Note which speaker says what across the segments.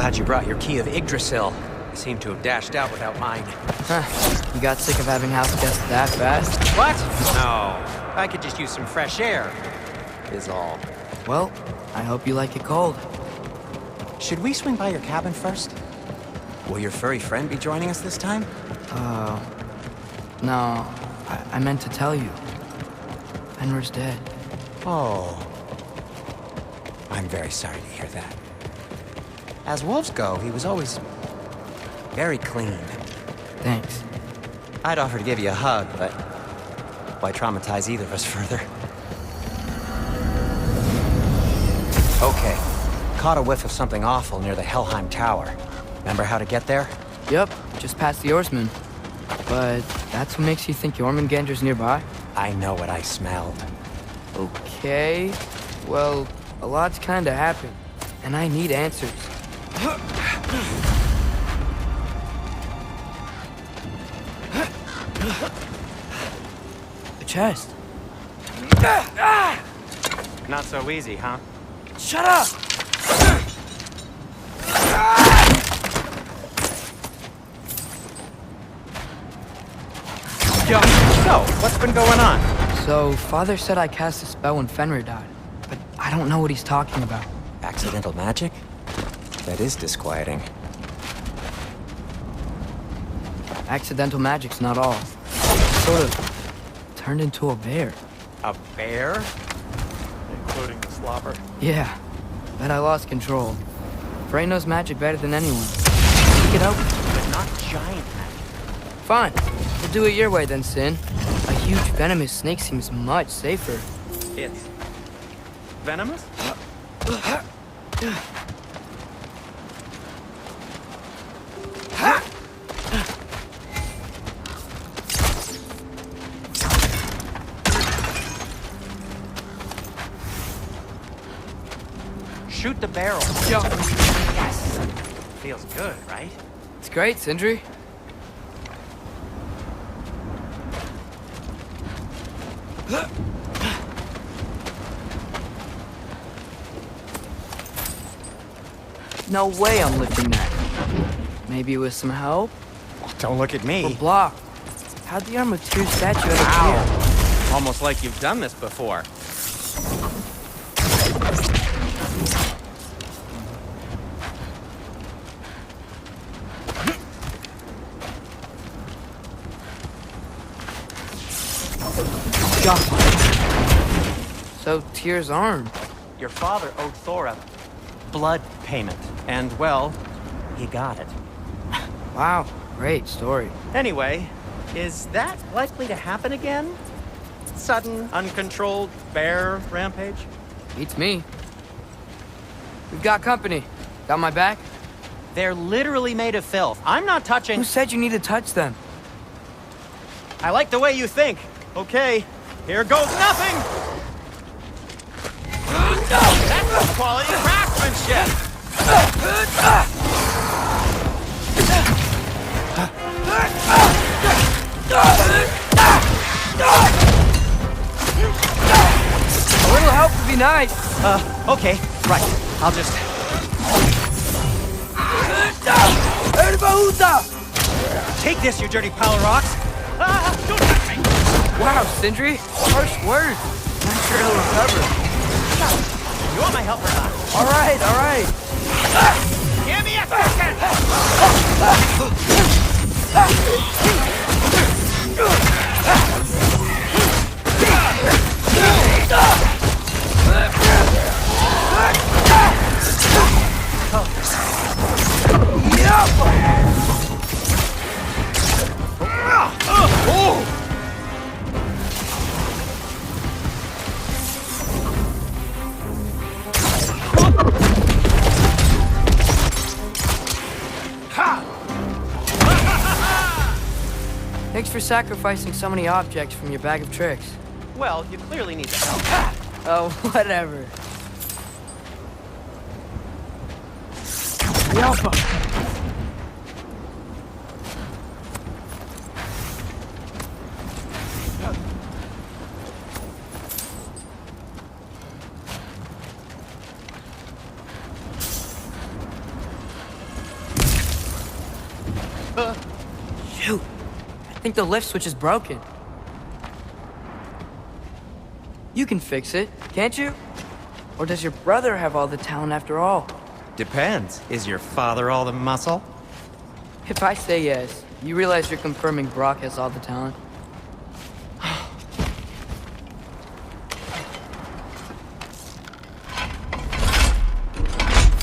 Speaker 1: Glad you brought your key of Yggdrasil. You seem to have dashed out without mine.
Speaker 2: Huh. You got sick of having house guests that fast?
Speaker 1: What? No. I could just use some fresh air, is all.
Speaker 2: Well, I hope you like it cold.
Speaker 1: Should we swing by your cabin first? Will your furry friend be joining us this time?
Speaker 2: No. I meant to tell you. Fenrir's dead.
Speaker 1: Oh. I'm very sorry to hear that. As wolves go, he was always very clean.
Speaker 2: Thanks.
Speaker 1: I'd offer to give you a hug, but why traumatize either of us further? Okay. Caught a whiff of something awful near the Helheim Tower. Remember how to get there?
Speaker 2: Yep, just past the Oarsman. But that's what makes you think Jormungandr's nearby?
Speaker 1: I know what I smelled.
Speaker 2: Okay. Well, a lot's kinda happened, and I need answers. A chest.
Speaker 1: Not so easy, huh?
Speaker 2: Shut up!
Speaker 1: Yo, so, what's been going on?
Speaker 2: So, Father said I cast a spell when Fenrir died, but I don't know what he's talking about.
Speaker 1: Accidental magic? That is disquieting.
Speaker 2: Accidental magic's not all. Sort of turned into a bear.
Speaker 1: A bear?
Speaker 3: Including the slobber.
Speaker 2: Yeah, but I lost control. Frey knows magic better than anyone. Pick it up.
Speaker 1: But not giant magic.
Speaker 2: Fine. We'll do it your way then, Sin. A huge venomous snake seems much safer.
Speaker 1: It's venomous? Shoot the barrel.
Speaker 2: Yo.
Speaker 1: Yes. Feels good, right?
Speaker 2: It's great, Sindri. No way I'm lifting that. Maybe with some help?
Speaker 1: Don't look at me.
Speaker 2: Or block. How'd the Arm of Tyr statue ever clear?
Speaker 1: Ow. Almost like you've done this before.
Speaker 2: So, Tyr's arm.
Speaker 1: Your father owed Thor a blood payment. And, well, he got it.
Speaker 2: Wow, great story.
Speaker 1: Anyway, is that likely to happen again? Sudden, uncontrolled bear rampage?
Speaker 2: Beats me. We've got company. Got my back?
Speaker 1: They're literally made of filth. I'm not touching...
Speaker 2: Who said you need to touch them?
Speaker 1: I like the way you think. Okay, here goes nothing! That's quality craftsmanship!
Speaker 2: A little help would be nice.
Speaker 1: Okay, right. I'll just... Take this, you dirty pile of rocks! Don't touch me!
Speaker 2: Wow, Sindri. Harsh words. I'm sure he'll recover.
Speaker 1: You want my help or not?
Speaker 2: All right, all right.
Speaker 1: Give me a second!
Speaker 2: Thanks for sacrificing so many objects from your bag of tricks.
Speaker 1: Well, you clearly need the help.
Speaker 2: Oh, whatever. Shoot. I think the lift switch is broken. You can fix it, can't you? Or does your brother have all the talent after all?
Speaker 1: Depends. Is your father all the muscle?
Speaker 2: If I say yes, you realize you're confirming Brock has all the talent?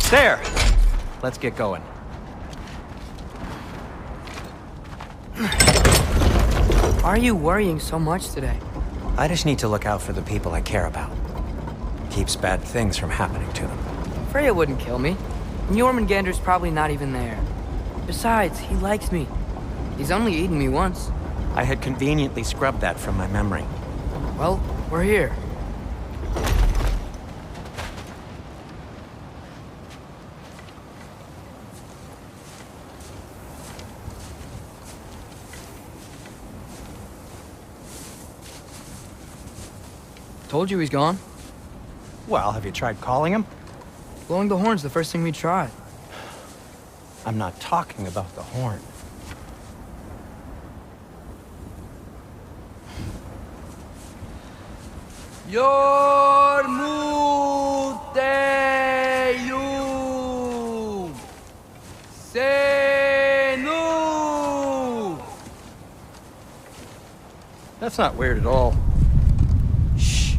Speaker 1: There! Let's get going.
Speaker 2: Why are you worrying so much today?
Speaker 1: I just need to look out for the people I care about. Keeps bad things from happening to them.
Speaker 2: Freya wouldn't kill me. And Jormungandr's probably not even there. Besides, he likes me. He's only eaten me once.
Speaker 1: I had conveniently scrubbed that from my memory.
Speaker 2: Well, we're here. Told you he's gone.
Speaker 1: Well, have you tried calling him?
Speaker 2: Blowing the horn's the first thing we tried.
Speaker 1: I'm not talking about the horn.
Speaker 2: Yormuteyum Senu.
Speaker 1: That's not weird at all. Shh.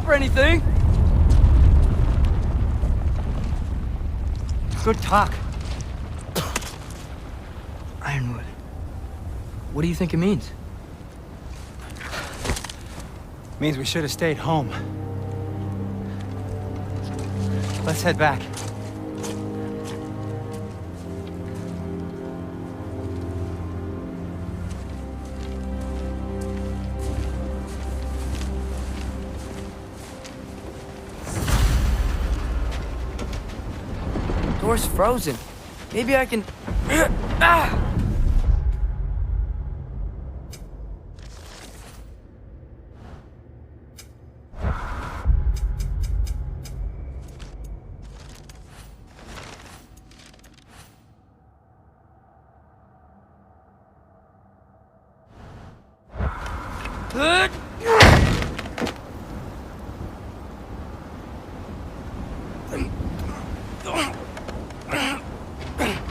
Speaker 2: Or anything.
Speaker 1: Good talk.
Speaker 2: Ironwood. What do you think it means?
Speaker 1: Means we should have stayed home. Let's head back.
Speaker 2: Door's frozen. Maybe I can... Ah!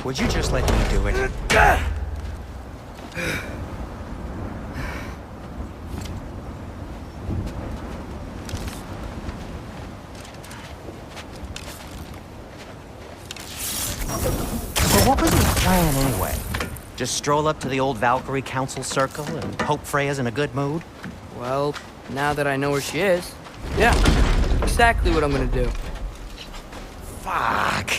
Speaker 1: Would you just let me do it? So what was his plan anyway? Just stroll up to the old Valkyrie Council circle and hope Freya's in a good mood?
Speaker 2: Well, now that I know where she is, yeah, exactly what I'm gonna do.
Speaker 1: Fuck.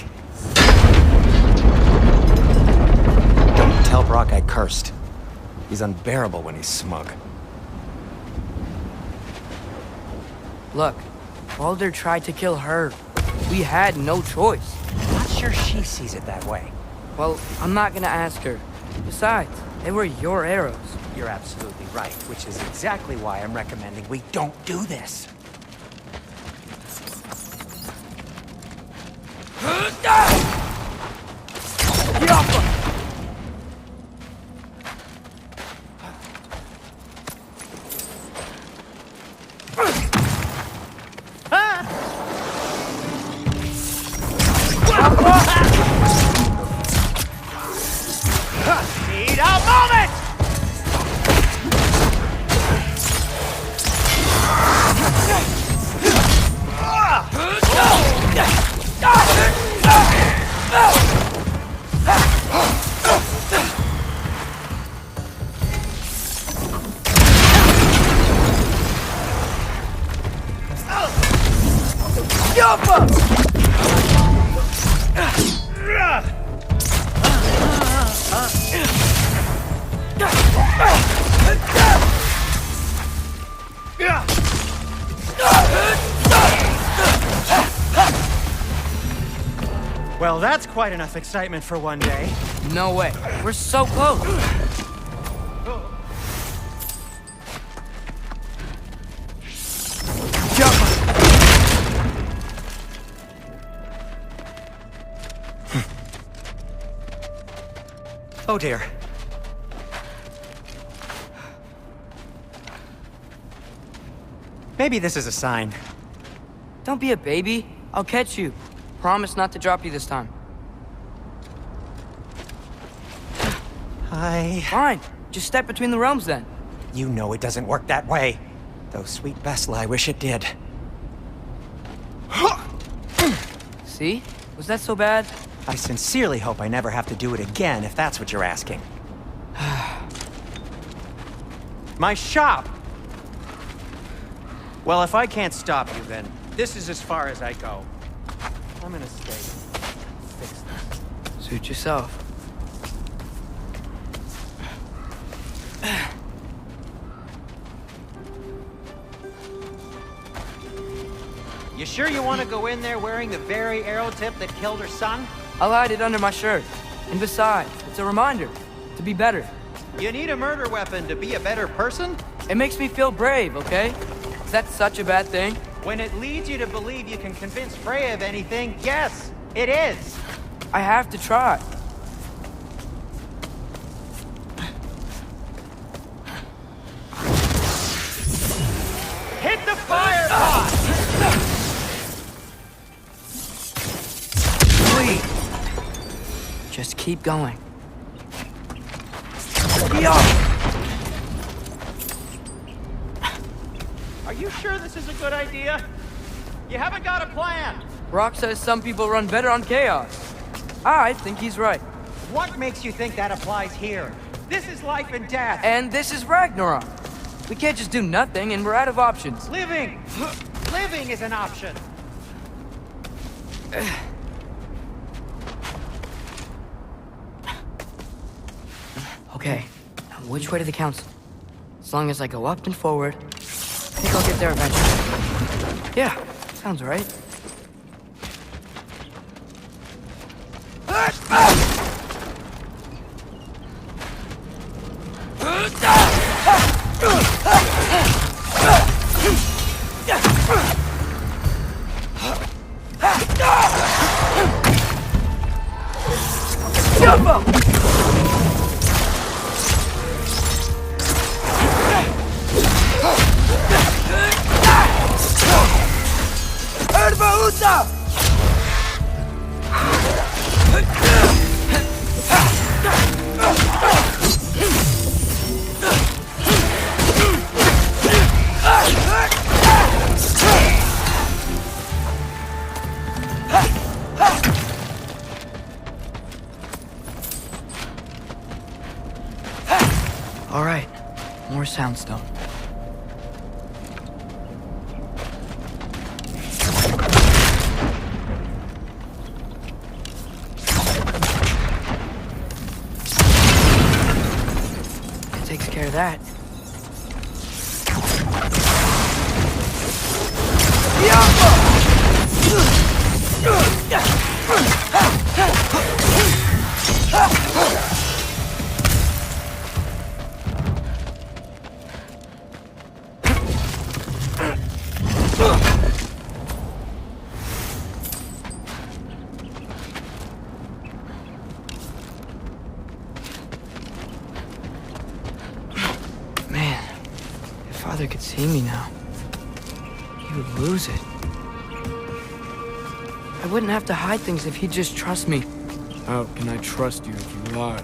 Speaker 1: Don't tell Brock I cursed. He's unbearable when he's smug.
Speaker 2: Look, Baldur tried to kill her. We had no choice.
Speaker 1: I'm not sure she sees it that way.
Speaker 2: Well, I'm not gonna ask her. Besides, they were your arrows.
Speaker 1: You're absolutely right, which is exactly why I'm recommending we don't do this.
Speaker 4: Need a moment!
Speaker 1: Well, that's quite enough excitement for one day.
Speaker 2: No way. We're so close.
Speaker 1: Oh dear. Maybe this is a sign.
Speaker 2: Don't be a baby. I'll catch you. Promise not to drop you this time. Fine. Just step between the realms then.
Speaker 1: You know it doesn't work that way. Though sweet Bessel, I wish it did.
Speaker 2: See? Was that so bad?
Speaker 1: I sincerely hope I never have to do it again, if that's what you're asking. My shop! Well, if I can't stop you, then this is as far as I go. I'm gonna stay. Fix this.
Speaker 2: Suit yourself.
Speaker 1: You sure you want to go in there wearing the very arrow tip that killed her son?
Speaker 2: I'll hide it under my shirt. And besides, it's a reminder to be better.
Speaker 1: You need a murder weapon to be a better person?
Speaker 2: It makes me feel brave, okay? Is that such a bad thing?
Speaker 1: When it leads you to believe you can convince Freya of anything, yes, it is.
Speaker 2: I have to try.
Speaker 4: Hit the fire pot!
Speaker 2: Please. Just keep going.
Speaker 4: Are you sure this is a good idea? You haven't got a plan.
Speaker 2: Rock says some people run better on chaos. I think he's right.
Speaker 1: What makes you think that applies here? This is life and death.
Speaker 2: And this is Ragnarok. We can't just do nothing, and we're out of options.
Speaker 1: Living! Living is an option.
Speaker 2: Okay, now which way to the council? As long as I go up and forward, I think I'll get there eventually. Yeah, sounds right. All right, more soundstone. hear that. Man, if Father could see me now, he would lose it. I wouldn't have to hide things if he'd just trust me.
Speaker 5: How can I trust you if you lie?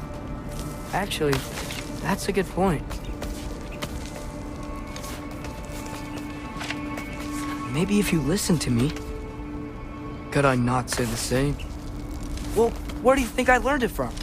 Speaker 2: Actually, that's a good point. Maybe if you listen to me.
Speaker 5: Could I not say the same?
Speaker 2: Well, where do you think I learned it from?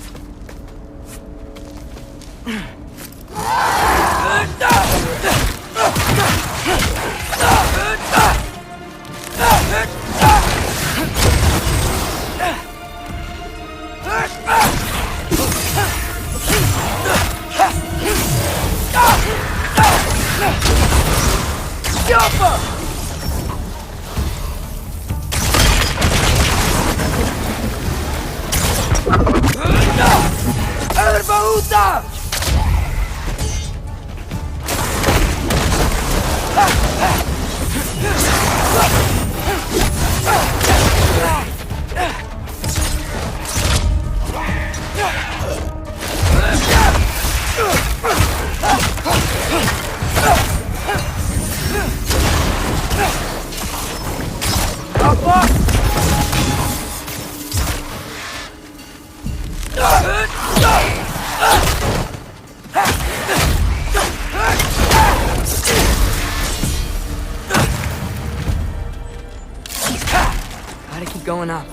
Speaker 2: Gotta keep going up.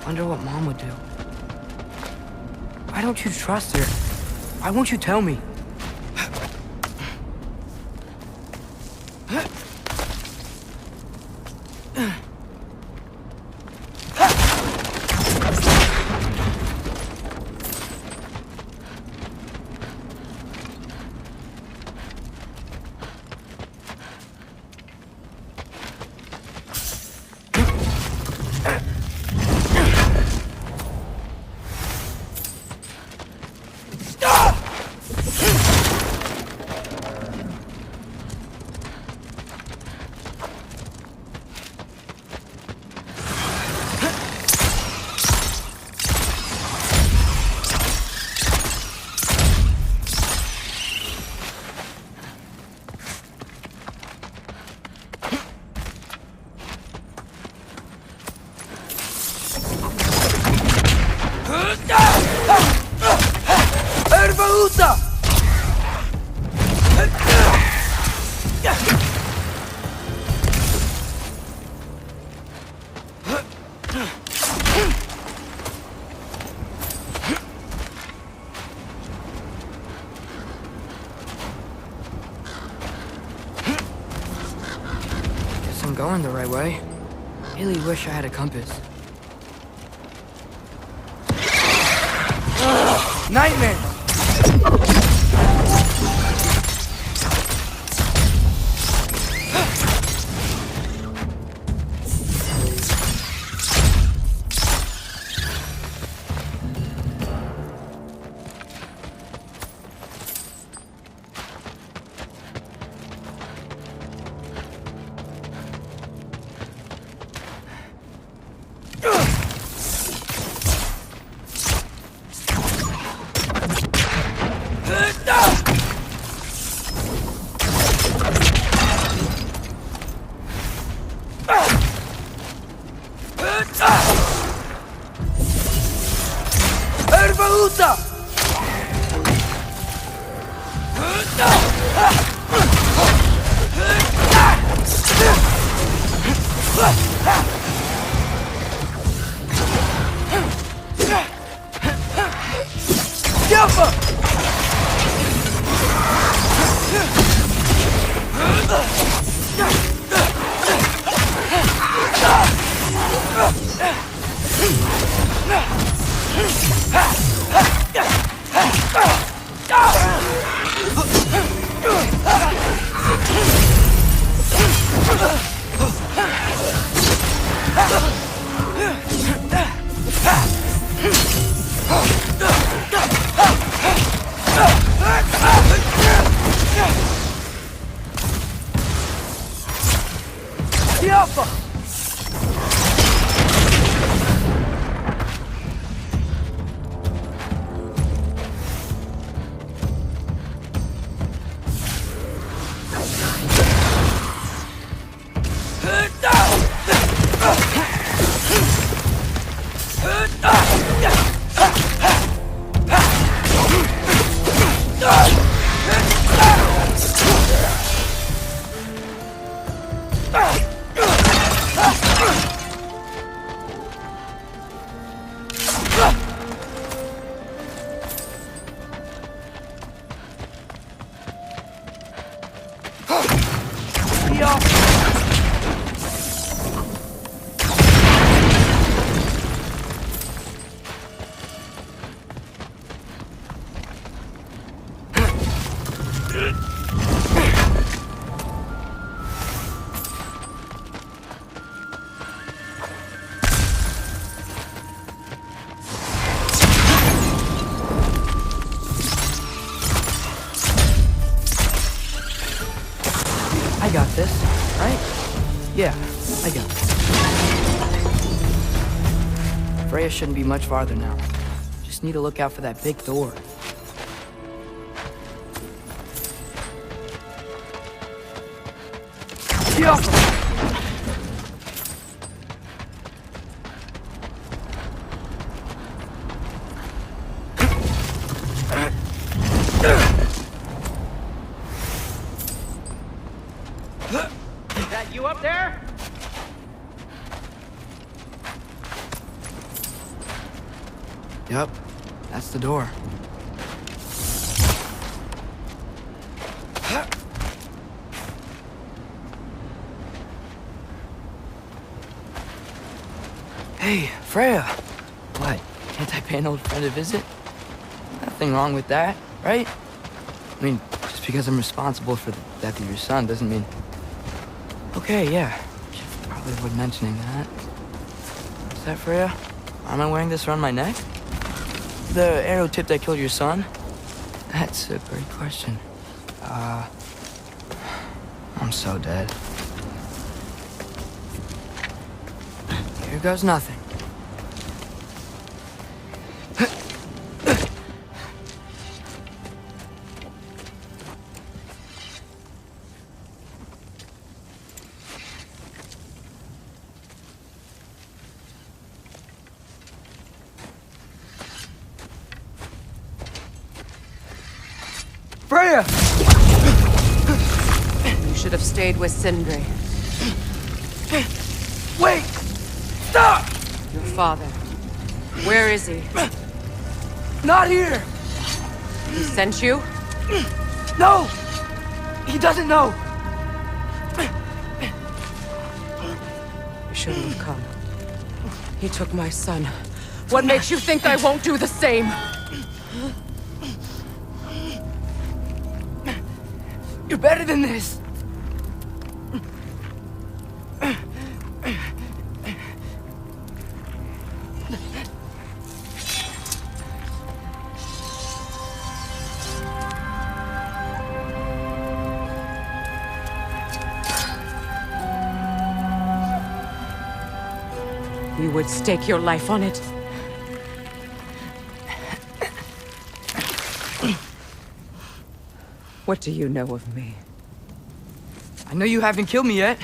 Speaker 2: Wonder what Mom would do. Why don't you trust her? Why won't you tell me? Going the right way. Really wish I had a compass. Nightmare! I got this, right? Yeah, I got this. Freya shouldn't be much farther now. Just need to look out for that big door.
Speaker 4: That you up there?
Speaker 2: Yep, that's the door. Hey, Freya! What, can't I pay an old friend a visit? Nothing wrong with that, right? I mean, just because I'm responsible for the death of your son doesn't mean... Okay, yeah, should probably avoid mentioning that. Is that Freya? Am I wearing this around my neck? The arrow tip that killed your son? That's a great question. I'm so dead. Here goes nothing. Freya!
Speaker 6: You should have stayed with Sindri.
Speaker 2: Wait! Stop!
Speaker 6: Your father. Where is he?
Speaker 2: Not here!
Speaker 6: He sent you?
Speaker 2: No! He doesn't know!
Speaker 6: You shouldn't have come. He took my son. What makes you think I won't do the same?
Speaker 2: You're better than this!
Speaker 6: You would stake your life on it. What do you know of me?
Speaker 2: I know you haven't killed me yet.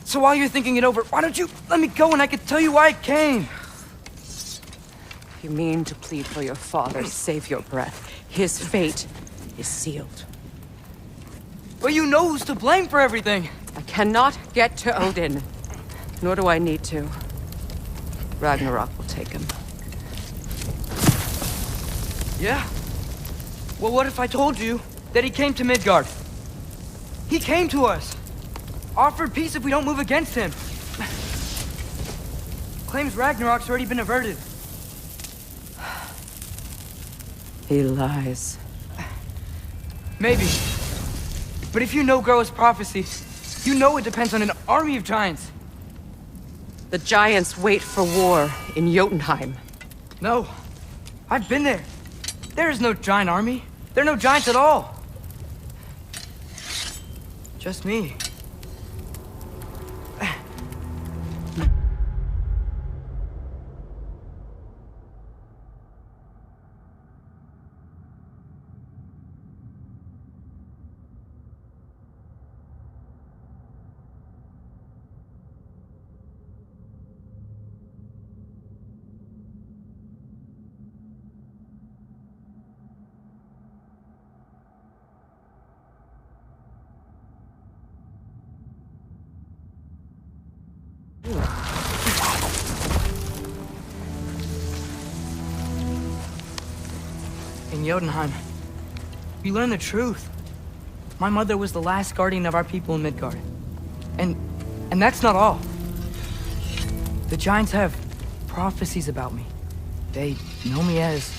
Speaker 2: So while you're thinking it over, why don't you let me go and I can tell you why I came?
Speaker 6: You mean to plead for your father, save your breath. His fate is sealed.
Speaker 2: But you know who's to blame for everything.
Speaker 6: I cannot get to Odin. Nor do I need to. Ragnarok will take him.
Speaker 2: Yeah? Well, what if I told you that he came to Midgard? He came to us. Offered peace if we don't move against him. Claims Ragnarok's already been averted.
Speaker 6: He lies.
Speaker 2: Maybe. But if you know Groa's prophecy, you know it depends on an army of giants.
Speaker 6: The giants wait for war in Jotunheim.
Speaker 2: No. I've been there. There is no giant army. There are no giants at all. Just me. In Jotunheim, we learn the truth. My mother was the last guardian of our people in Midgard. And that's not all. The giants have prophecies about me. They know me as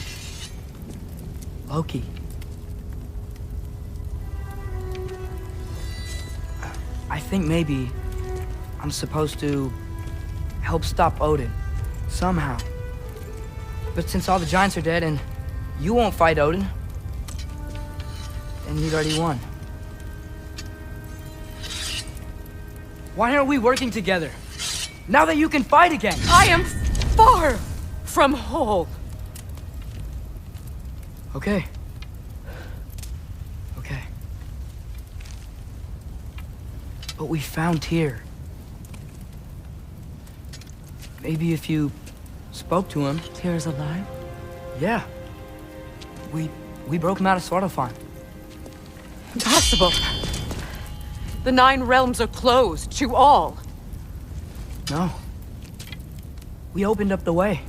Speaker 2: Loki. I think maybe I'm supposed to help stop Odin, somehow. But since all the giants are dead and you won't fight Odin, then he'd already won. Why aren't we working together? Now that you can fight again!
Speaker 6: I am far from whole.
Speaker 2: Okay. Okay. But we found Tyr. Maybe if you spoke to him...
Speaker 6: Tyr's alive?
Speaker 2: Yeah. We broke him out of Svartalfheim.
Speaker 6: Impossible. The 9 realms are closed to all.
Speaker 2: No. We opened up the way.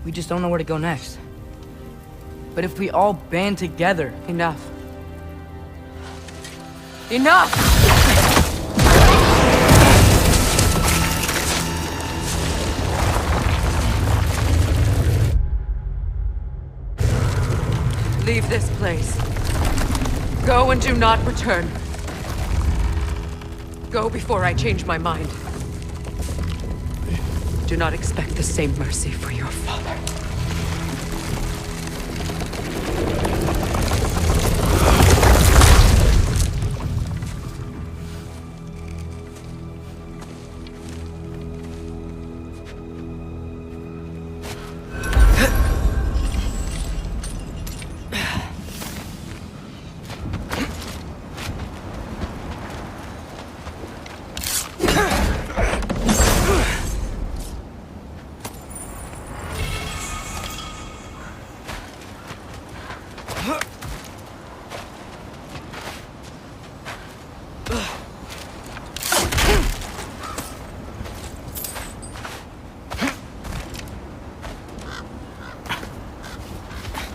Speaker 2: We just don't know where to go next. But if we all band together...
Speaker 6: Enough. Enough! Leave this place. Go and do not return. Go before I change my mind. Do not expect the same mercy for your father.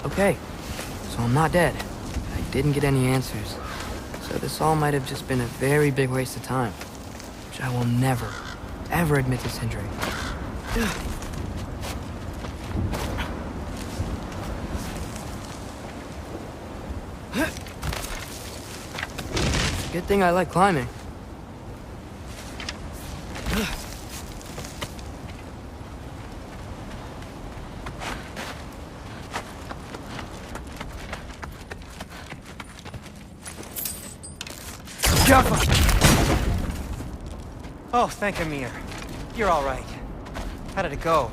Speaker 2: Okay, so I'm not dead. I didn't get any answers. So this all might have just been a very big waste of time. Which I will never, ever admit to Sindri. Good thing I like climbing.
Speaker 1: Oh, thank Amir. You're all right. How did it go?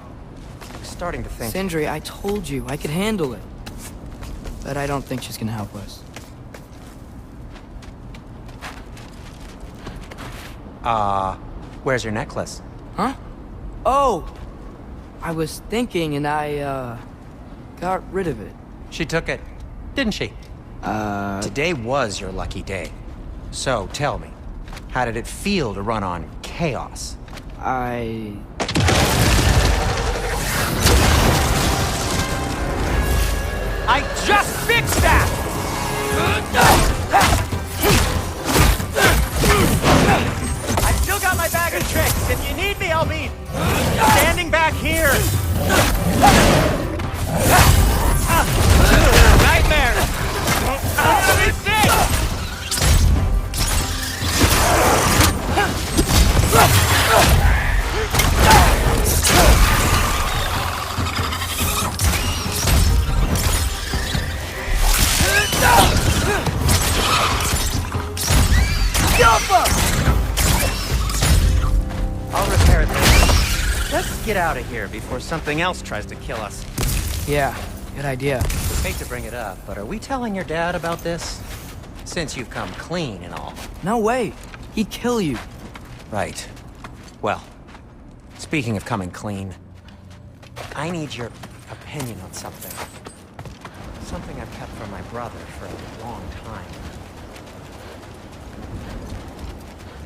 Speaker 1: I was starting to think...
Speaker 2: Sindri, I told you I could handle it. But I don't think she's gonna help us.
Speaker 1: Where's your necklace?
Speaker 2: Huh? Oh! I was thinking and I, got rid of it.
Speaker 1: She took it, didn't she? Today was your lucky day. So, tell me, how did it feel to run on chaos?
Speaker 2: I
Speaker 1: just fixed that!
Speaker 4: I've still got my bag of tricks. If you need me, I'll be standing back here.
Speaker 1: get out of here before something else tries to kill us.
Speaker 2: Yeah, good idea.
Speaker 1: Hate to bring it up, but are we telling your dad about this? Since you've come clean and all.
Speaker 2: No way. He'd kill you.
Speaker 1: Right. Well, speaking of coming clean, I need your opinion on something. Something I've kept from my brother for a long time.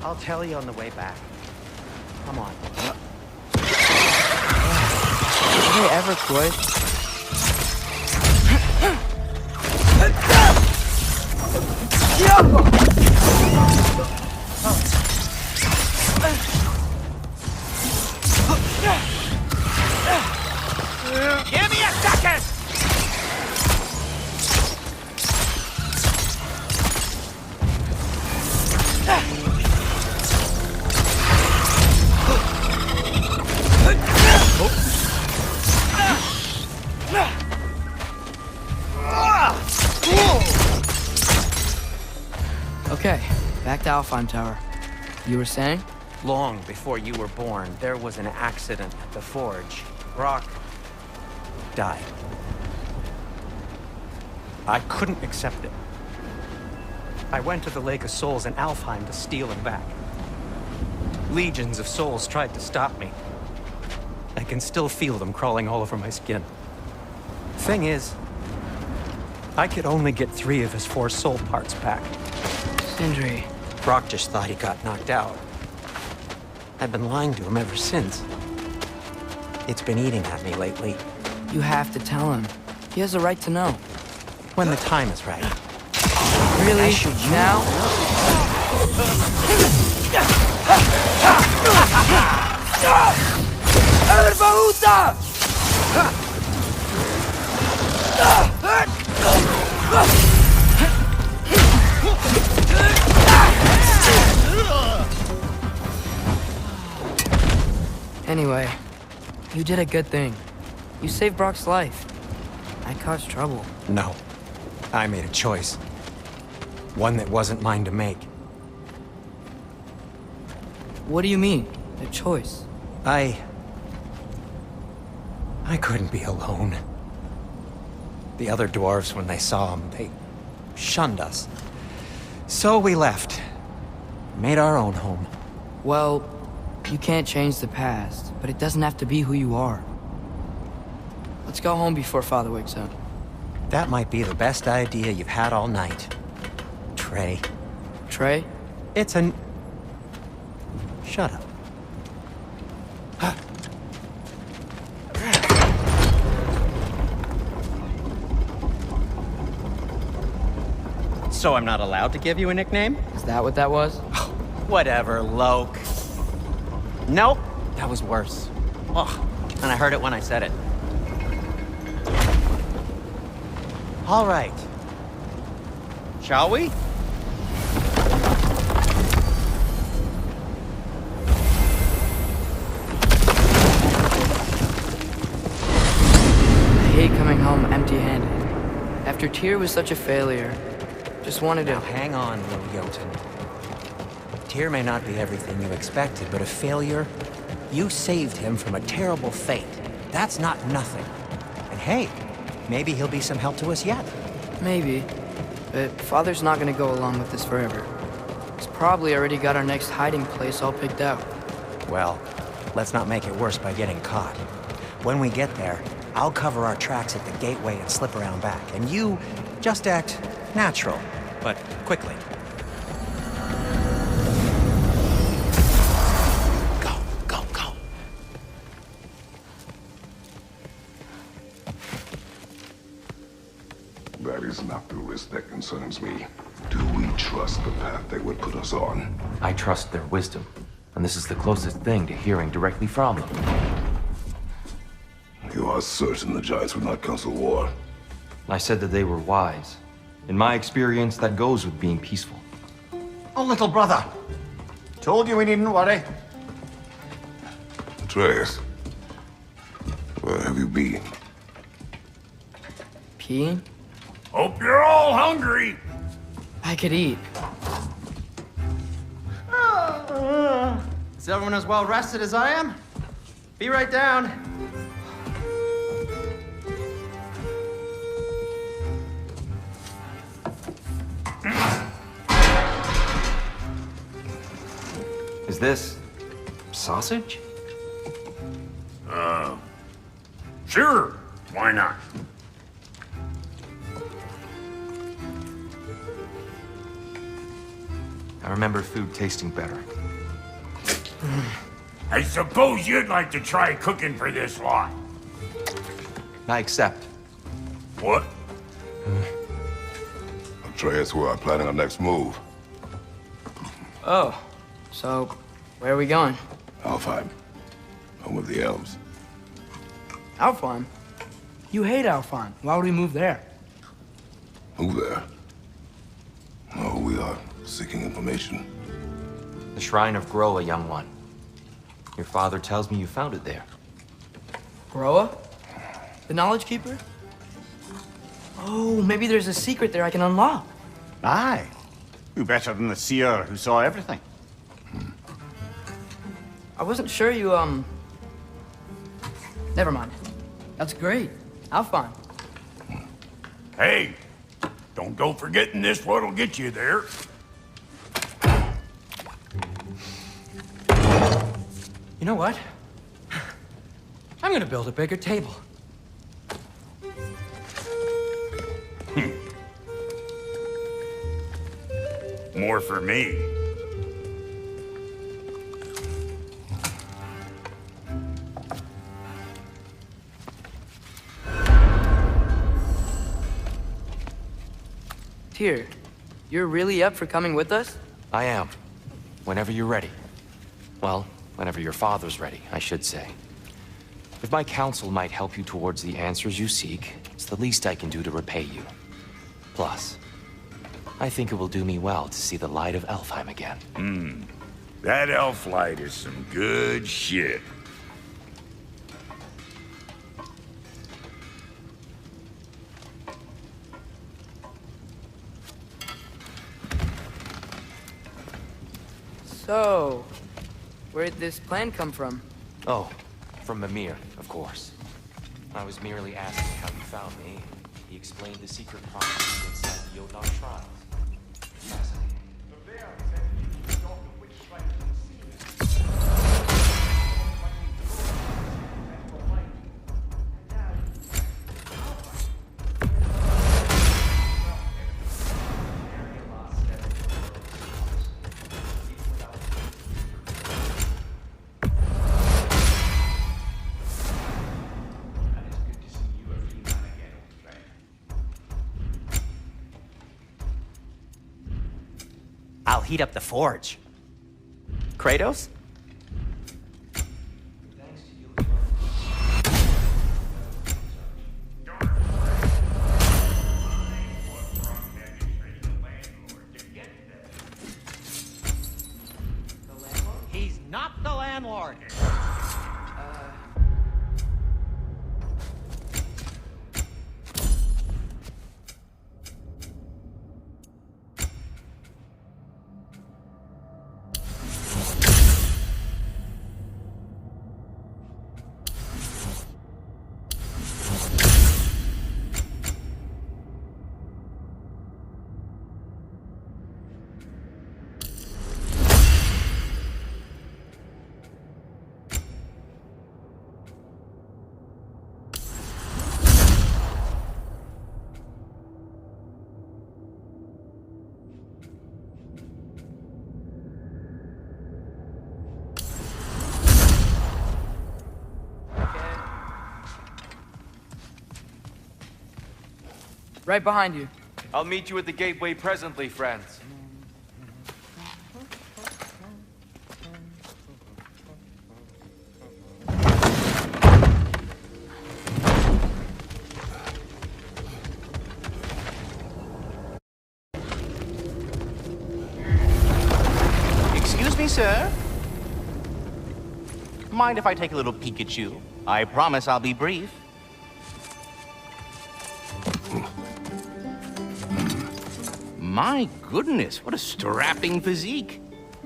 Speaker 1: I'll tell you on the way back. Come on.
Speaker 2: Did they ever quit?
Speaker 4: Give me a second!
Speaker 2: Okay, back to Alfheim Tower. You were saying?
Speaker 1: Long before you were born, there was an accident at the forge. Brock died. I couldn't accept it. I went to the Lake of Souls in Alfheim to steal him back. Legions of souls tried to stop me. I can still feel them crawling all over my skin. Thing is, I could only get 3 of his 4 soul parts back.
Speaker 2: Sindri.
Speaker 1: Brock just thought he got knocked out. I've been lying to him ever since. It's been eating at me lately.
Speaker 2: You have to tell him. He has a right to know.
Speaker 1: When the time is right.
Speaker 2: Really? Now? Anyway, you did a good thing. You saved Brock's life. I caused trouble.
Speaker 1: No. I made a choice. One that wasn't mine to make.
Speaker 2: What do you mean? A choice?
Speaker 1: I couldn't be alone. The other dwarves, when they saw him, they shunned us. So we left. Made our own home.
Speaker 2: Well, you can't change the past, but it doesn't have to be who you are. Let's go home before Father wakes up.
Speaker 1: That might be the best idea you've had all night. Trey.
Speaker 2: Trey?
Speaker 1: It's an... Shut up. So I'm not allowed to give you a nickname?
Speaker 2: Is that what that was?
Speaker 1: Whatever, Loke. Nope, that was worse. Ugh, and I heard it when I said it. All right. Shall we?
Speaker 2: I hate coming home empty-handed. After Tyr was such a failure, just wanted
Speaker 1: Now
Speaker 2: to...
Speaker 1: hang on, little Jotun. Tyr may not be everything you expected, but a failure? You saved him from a terrible fate. That's not nothing. And hey, maybe he'll be some help to us yet.
Speaker 2: Maybe. But Father's not gonna go along with this forever. He's probably already got our next hiding place all picked out.
Speaker 1: Well, let's not make it worse by getting caught. When we get there, I'll cover our tracks at the gateway and slip around back. And you just act natural, but quickly. Go, go, go.
Speaker 7: That is not the risk that concerns me. Do we trust the path they would put us on?
Speaker 8: I trust their wisdom, and this is the closest thing to hearing directly from them.
Speaker 7: You are certain the Giants would not counsel war?
Speaker 8: I said that they were wise. In my experience, that goes with being peaceful.
Speaker 9: Oh, little brother. Told you we needn't worry.
Speaker 7: Atreus, where have you been?
Speaker 2: Peeing?
Speaker 9: Hope you're all hungry.
Speaker 2: I could eat.
Speaker 9: Is everyone as well rested as I am? Be right down.
Speaker 8: Is this sausage?
Speaker 10: Sure. Why not?
Speaker 8: I remember food tasting better.
Speaker 10: I suppose you'd like to try cooking for this lot.
Speaker 8: I accept.
Speaker 10: What?
Speaker 7: Atreus, we are planning our next move.
Speaker 2: Oh, so where are we going?
Speaker 7: Alfheim. Home of the elves.
Speaker 5: Alfheim? You hate Alfheim. Why would we move there?
Speaker 7: Who there? Oh, we are seeking information.
Speaker 8: The Shrine of Groa, young one. Your father tells me you found it there.
Speaker 2: Groa? The Knowledge Keeper? Oh, maybe there's a secret there I can unlock.
Speaker 9: Aye. Who better than the seer who saw everything?
Speaker 2: I wasn't sure you, Never mind. That's great. Alfheim.
Speaker 10: Hey, don't go forgetting this what'll get you there.
Speaker 1: You know what? I'm gonna build a bigger table.
Speaker 10: More for me.
Speaker 2: Tyr, you're really up for coming with us?
Speaker 8: I am. Whenever you're ready. Well, whenever your father's ready, I should say. If my counsel might help you towards the answers you seek, it's the least I can do to repay you. Plus, I think it will do me well to see the light of Alfheim again.
Speaker 10: That elf light is some good shit.
Speaker 2: So, where'd this plan come from?
Speaker 8: Oh, from Mimir, of course. I was merely asking how you found me. He explained the secret prophecies inside the Jotun trials. Fascinating.
Speaker 4: I'll heat up the forge. Kratos? He's not the landlord.
Speaker 2: Right behind you.
Speaker 8: I'll meet you at the gateway presently, friends.
Speaker 4: Excuse me, sir? Mind if I take a little peek at you? I promise I'll be brief. My goodness, what a strapping physique.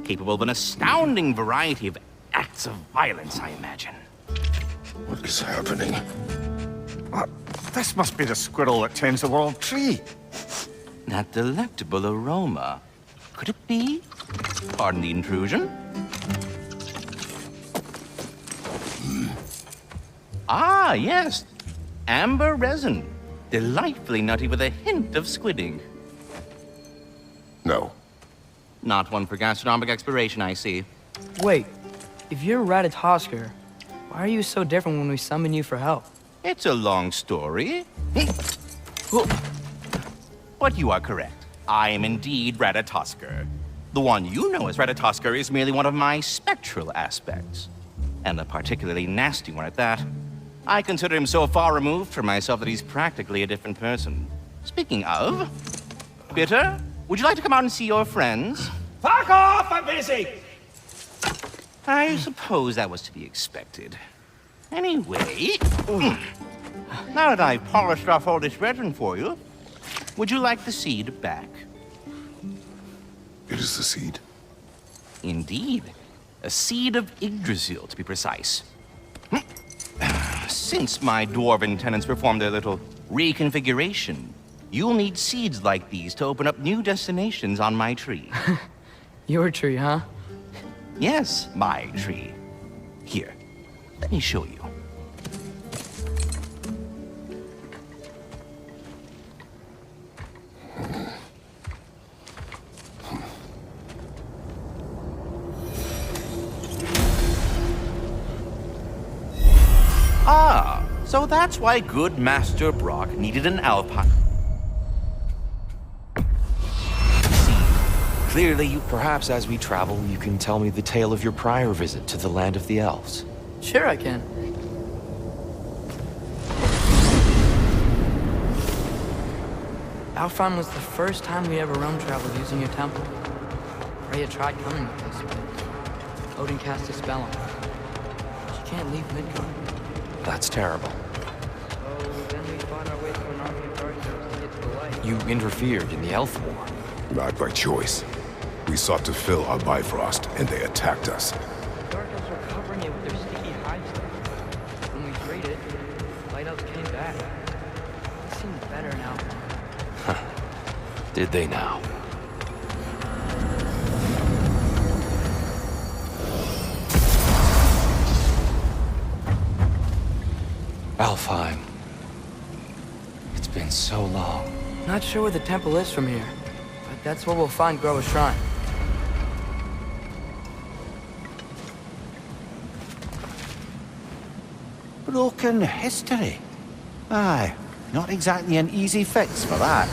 Speaker 4: Capable of an astounding variety of acts of violence, I imagine.
Speaker 7: What is happening?
Speaker 9: This must be the squirrel that tends the world tree.
Speaker 11: That delectable aroma. Could it be? Pardon the intrusion. Ah, yes. Amber resin. Delightfully nutty with a hint of squidding.
Speaker 7: No.
Speaker 11: Not one for gastronomic exploration, I see.
Speaker 5: Wait, if you're Ratatosker, why are you so different when we summon you for help?
Speaker 11: It's a long story. But you are correct. I am indeed Ratatosker. The one you know as Ratatosker is merely one of my spectral aspects. And a particularly nasty one at that. I consider him so far removed from myself that he's practically a different person. Speaking of, Bitter, would you like to come out and see your friends?
Speaker 4: Fuck off! I'm busy!
Speaker 11: I suppose that was to be expected. Anyway, now that I've polished off all this resin for you, would you like the seed back?
Speaker 7: It is the seed.
Speaker 11: Indeed. A seed of Yggdrasil, to be precise. Since my dwarven tenants performed their little reconfiguration, you'll need seeds like these to open up new destinations on my tree.
Speaker 5: Your tree, huh?
Speaker 11: Yes, my tree. Here, let me show you. Ah, so that's why good Master Brock needed an alpine. See,
Speaker 8: Clearly, perhaps as we travel, you can tell me the tale of your prior visit to the land of the elves.
Speaker 5: Sure I can. Alfheim was the first time we ever roam traveled using your temple. Freya tried coming with us, but Odin cast a spell on her. She can't leave Midgard.
Speaker 8: That's terrible.
Speaker 5: So then we fought our way through an army of dark elves to get to the light.
Speaker 8: You interfered in the elf war.
Speaker 7: Not by choice. We sought to fill our Bifrost, and they attacked us.
Speaker 5: Dark elves were covering it with their sticky hides. When we freed it, light elves came back. It seemed better now.
Speaker 8: Did they now? Alfheim. It's been so long.
Speaker 5: Not sure where the temple is from here, but that's where we'll find Groa's shrine.
Speaker 9: Broken history. Aye, not exactly an easy fix for that.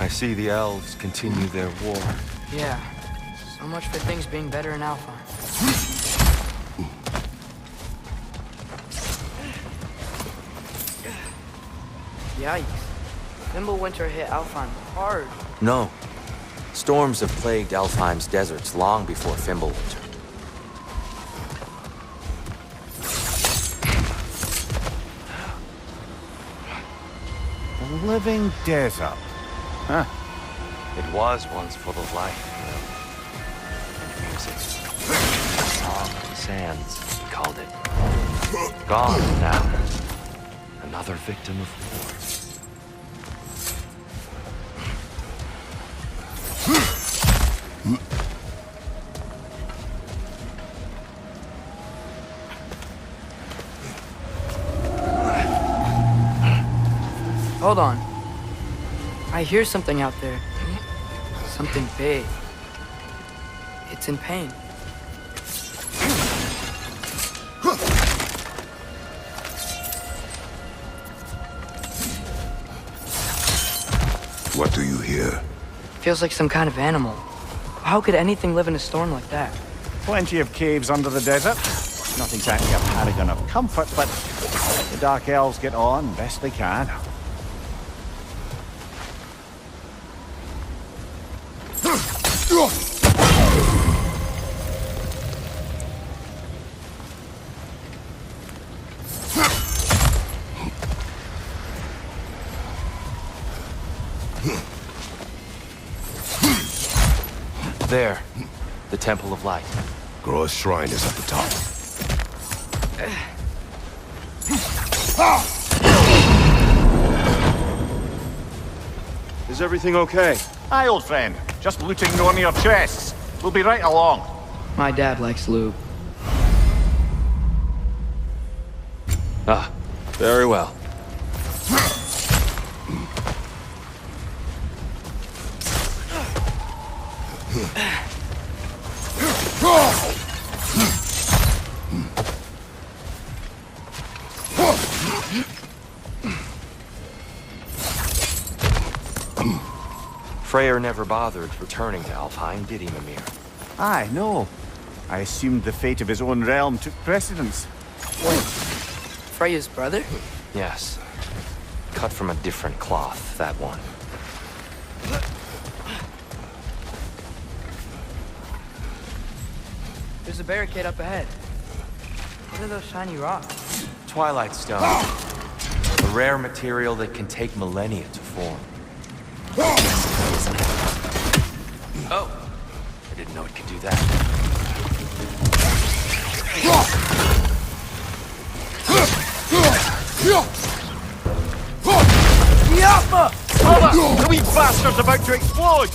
Speaker 8: I see the elves continue their war.
Speaker 5: Yeah, so much for things being better in Alfheim. Yikes. Fimbulwinter hit Alfheim hard.
Speaker 8: No. Storms have plagued Alfheim's deserts long before Fimbulwinter.
Speaker 9: A living desert. Huh.
Speaker 8: It was once full of life, and music. Song of the Sands, he called it. Gone now. Another victim of war.
Speaker 5: Hold on. I hear something out there. Something big. It's in pain.
Speaker 7: What do you hear?
Speaker 5: Feels like some kind of animal. How could anything live in a storm like that?
Speaker 9: Plenty of caves under the desert. Not exactly a paragon of comfort, but the Dark Elves get on best they can.
Speaker 8: There, the Temple of Light.
Speaker 7: Groa's shrine is at the top.
Speaker 9: Is everything okay? Aye, old friend. Just looting one of your chests. We'll be right along.
Speaker 2: My dad likes loot.
Speaker 8: Ah, very well. Freyr never bothered returning to Alfheim, did he, Mimir?
Speaker 9: Aye, no. I assumed the fate of his own realm took precedence.
Speaker 2: Wait, Freya's brother?
Speaker 8: Yes. Cut from a different cloth, that one.
Speaker 2: There's a barricade up ahead. What are those shiny rocks?
Speaker 8: Twilight Stone. A rare material that can take millennia to form. Oh! I didn't know it could do that.
Speaker 9: Mama! The wee bastard's about to explode!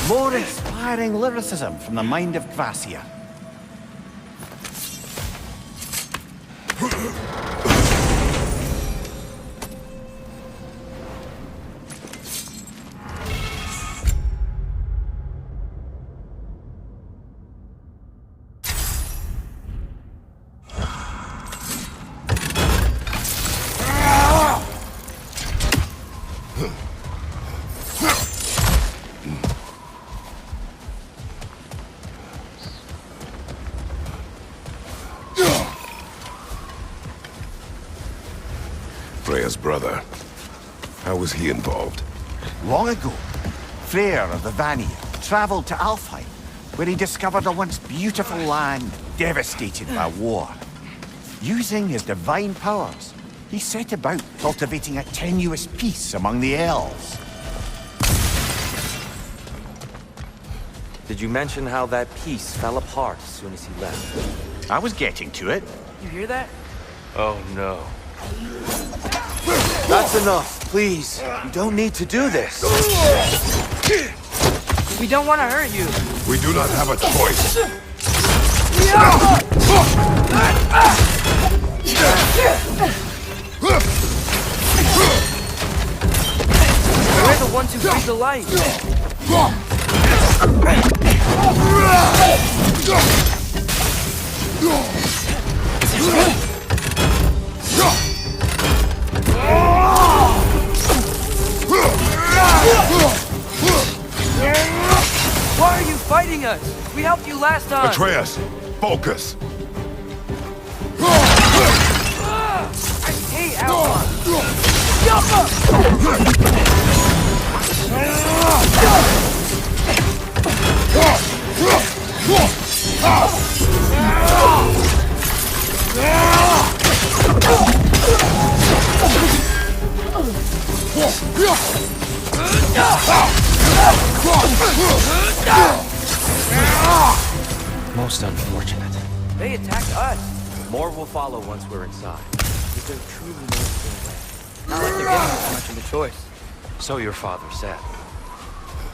Speaker 9: More inspiring lyricism from the mind of Gracia.
Speaker 7: Freya's brother. How was he involved?
Speaker 9: Long ago, Freyr of the Vanir traveled to Alfheim, where he discovered a once beautiful land devastated by war. Using his divine powers, he set about cultivating a tenuous peace among the elves.
Speaker 8: Did you mention how that piece fell apart as soon as he left?
Speaker 9: I was getting to it.
Speaker 2: You hear that?
Speaker 8: Oh no. That's enough, please. You don't need to do this.
Speaker 2: We don't want to hurt you.
Speaker 7: We do not have a choice.
Speaker 2: We're the ones who bring the light. Why are you fighting us? We helped you last time.
Speaker 7: Atreus, focus.
Speaker 2: I hate Alpha.
Speaker 8: Most unfortunate.
Speaker 2: They attacked us.
Speaker 8: More will follow once we're inside.
Speaker 2: Is there truly no way? Not like they're giving us much of a choice.
Speaker 8: So your father said.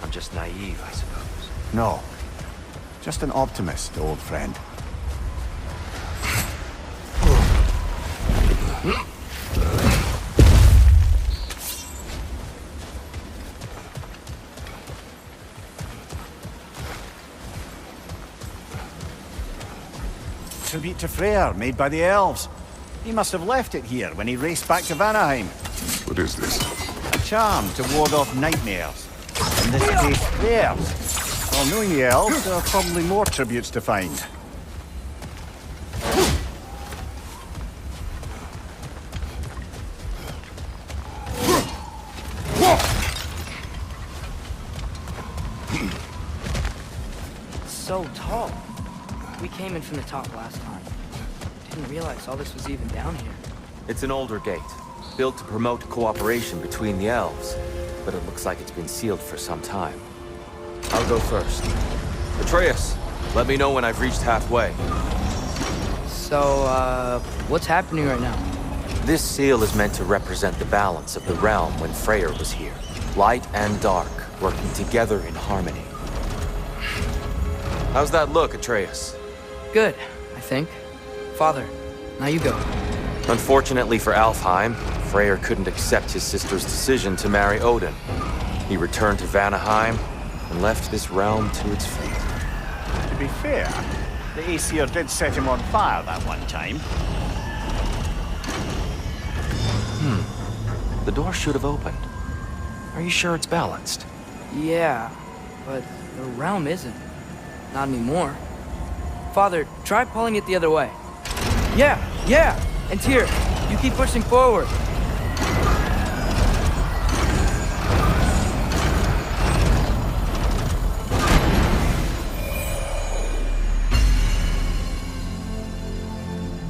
Speaker 8: I'm just naive, I suppose.
Speaker 9: No, just an optimist, old friend. Tribute to Freyr, made by the elves. He must have left it here when he raced back to Vanaheim.
Speaker 7: What is this?
Speaker 9: A charm to ward off nightmares. In this case, theirs. Well, knowing the elves, there are probably more tributes to find.
Speaker 2: So so tall. We came in from the top last time. Didn't realize all this was even down here.
Speaker 8: It's an older gate, built to promote cooperation between the elves, but it looks like it's been sealed for some time. I'll go first. Atreus, let me know when I've reached halfway.
Speaker 2: So, what's happening right now?
Speaker 8: This seal is meant to represent the balance of the realm when Freyr was here. Light and dark, working together in harmony. How's that look, Atreus?
Speaker 2: Good, I think. Father, now you go.
Speaker 8: Unfortunately for Alfheim, Freyr couldn't accept his sister's decision to marry Odin. He returned to Vanaheim and left this realm to its fate.
Speaker 9: To be fair, the Aesir did set him on fire that one time.
Speaker 8: The door should have opened. Are you sure it's balanced?
Speaker 2: Yeah, but the realm isn't. Not anymore. Father, try pulling it the other way. Yeah! And here, you keep pushing forward.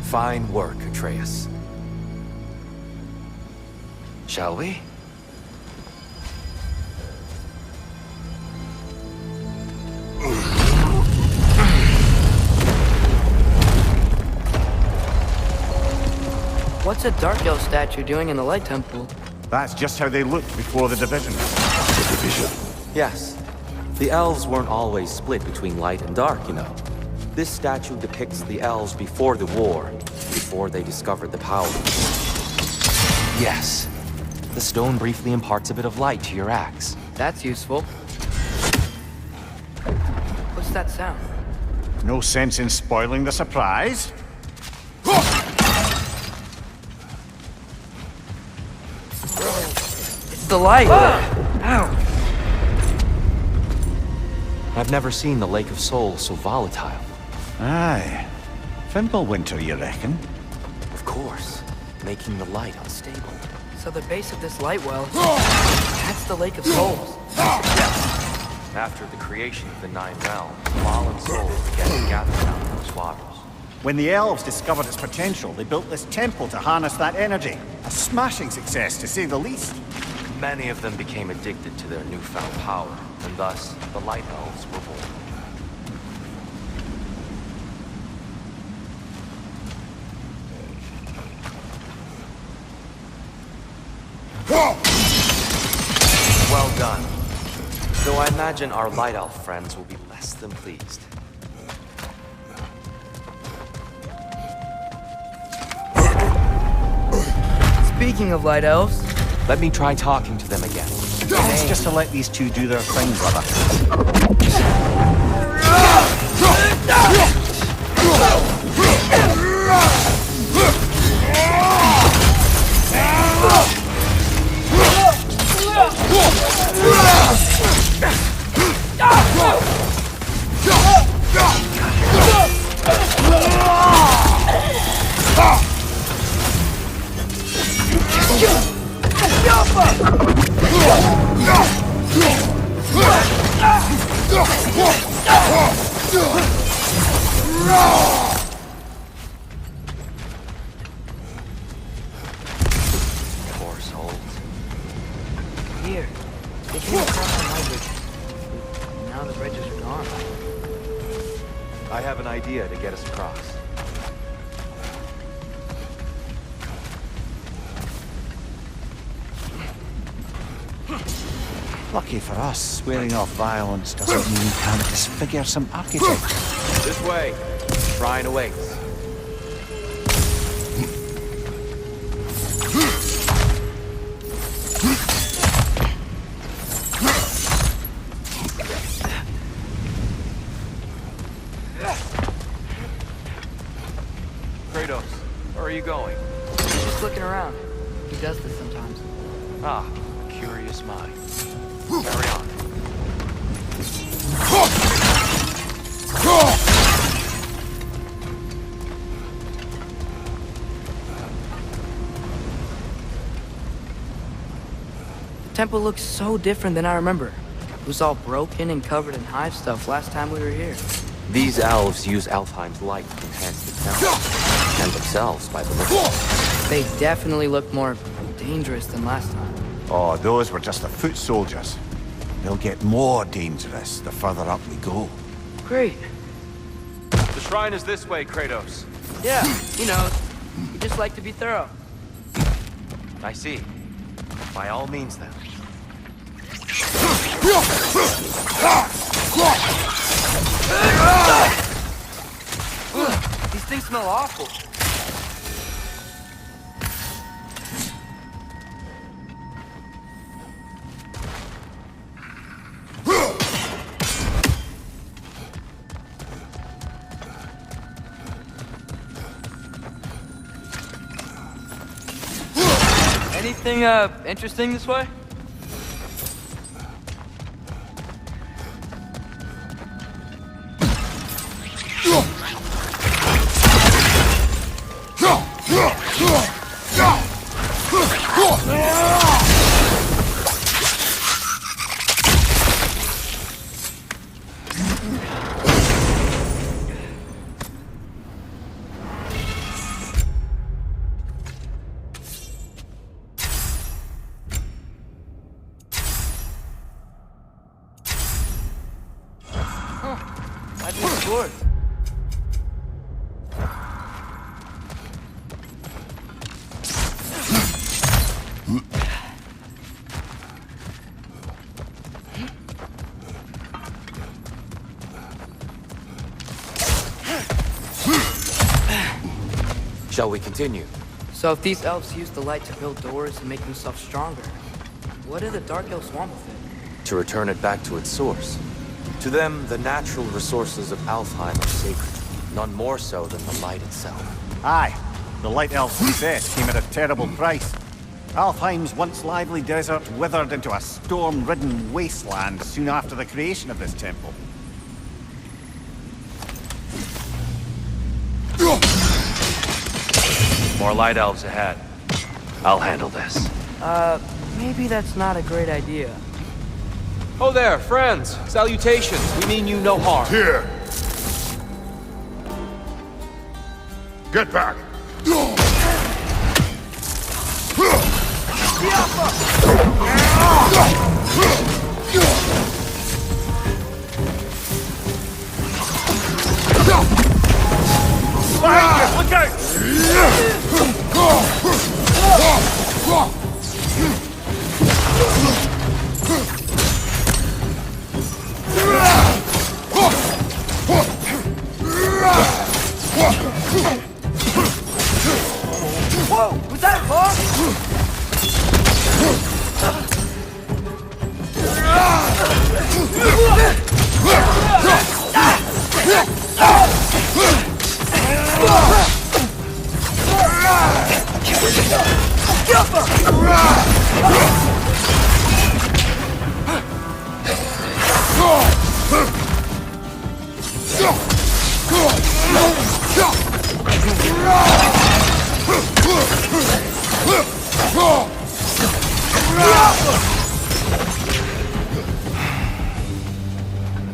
Speaker 8: Fine work, Atreus. Shall we?
Speaker 2: What's a Dark Elf statue doing in the Light Temple?
Speaker 9: That's just how they looked before the division.
Speaker 7: The division.
Speaker 8: Yes. The elves weren't always split between light and dark, you know. This statue depicts the elves before the war, before they discovered the power. Yes. The stone briefly imparts a bit of light to your axe.
Speaker 2: That's useful. What's that sound?
Speaker 9: No sense in spoiling the surprise.
Speaker 2: It's the light! Ow!
Speaker 8: I've never seen the Lake of Souls so volatile.
Speaker 9: Aye. Fimbulwinter, you reckon?
Speaker 8: Of course. Making the light unstable.
Speaker 2: So the base of this light well, that's the Lake of Souls.
Speaker 8: Yes. After the creation of the Nine Realms, fallen souls began to gather around those waters.
Speaker 9: When the elves discovered its potential, they built this temple to harness that energy. A smashing success, to say the least.
Speaker 8: Many of them became addicted to their newfound power, and thus, the Light Elves were born. Well done. Though I imagine our Light Elf friends will be less than pleased.
Speaker 2: Speaking of Light Elves...
Speaker 8: Let me try talking to them again.
Speaker 9: It's just to let these two do their thing, brother.
Speaker 8: Poor souls.
Speaker 2: Here, they came across the high bridge. Now the bridges are gone.
Speaker 8: I have an idea to get us across.
Speaker 9: Lucky for us, swearing off violence doesn't mean we can't disfigure some architecture.
Speaker 8: This way. Shrine awaits. Kratos, where are you going?
Speaker 2: Just looking around. He does this sometimes.
Speaker 8: Ah, a curious mind. Carry on.
Speaker 2: The temple looks so different than I remember. It was all broken and covered in hive stuff last time we were here.
Speaker 8: These elves use Alfheim's light to enhance themselves. And themselves, by the look.
Speaker 5: They definitely look more dangerous than last time.
Speaker 9: Oh, those were just the foot soldiers. They'll get more dangerous the further up we go.
Speaker 5: Great.
Speaker 8: The shrine is this way, Kratos.
Speaker 5: Yeah, you know, you just like to be thorough.
Speaker 8: I see. By all means, then.
Speaker 5: These things smell awful. Anything, interesting this way?
Speaker 8: Shall we continue?
Speaker 5: So if these elves use the light to build doors and make themselves stronger, what do the Dark Elves want with it?
Speaker 8: To return it back to its source. To them, the natural resources of Alfheim are sacred, none more so than the light itself.
Speaker 9: Aye, the Light Elf's success came at a terrible price. Alfheim's once lively desert withered into a storm-ridden wasteland soon after the creation of this temple.
Speaker 8: More light elves ahead. I'll handle this.
Speaker 5: Maybe that's not a great idea.
Speaker 8: Oh there, friends. Salutations. We mean you no harm.
Speaker 10: Here. Get back.
Speaker 4: Look out!
Speaker 5: Whoa! Was that a boss?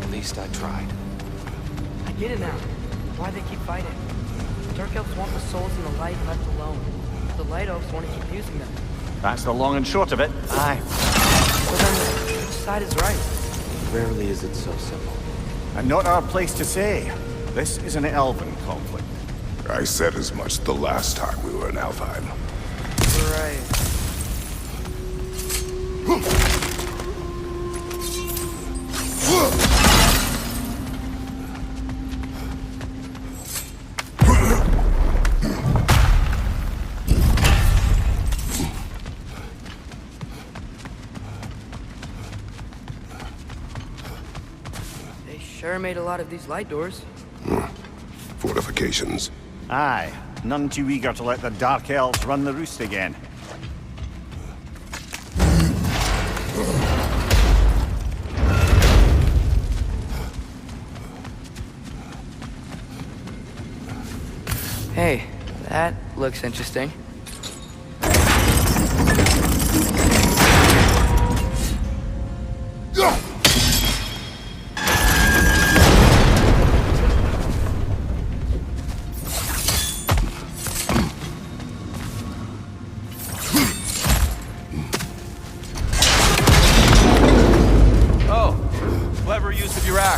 Speaker 8: At least I tried.
Speaker 5: I get it now. Why they keep fighting. The Dark Elves want the souls in the light left alone. The Light Elves want to keep using them.
Speaker 9: That's the long and short of it. Aye.
Speaker 5: So then, which side is right?
Speaker 8: Rarely is it so simple.
Speaker 9: And not our place to say. This is an elven conflict.
Speaker 7: I said as much the last time we were in Alfheim.
Speaker 5: Right. They sure made a lot of these light doors.
Speaker 7: Fortifications.
Speaker 9: Aye, none too eager to let the Dark Elves run the roost again.
Speaker 5: Hey, that looks interesting.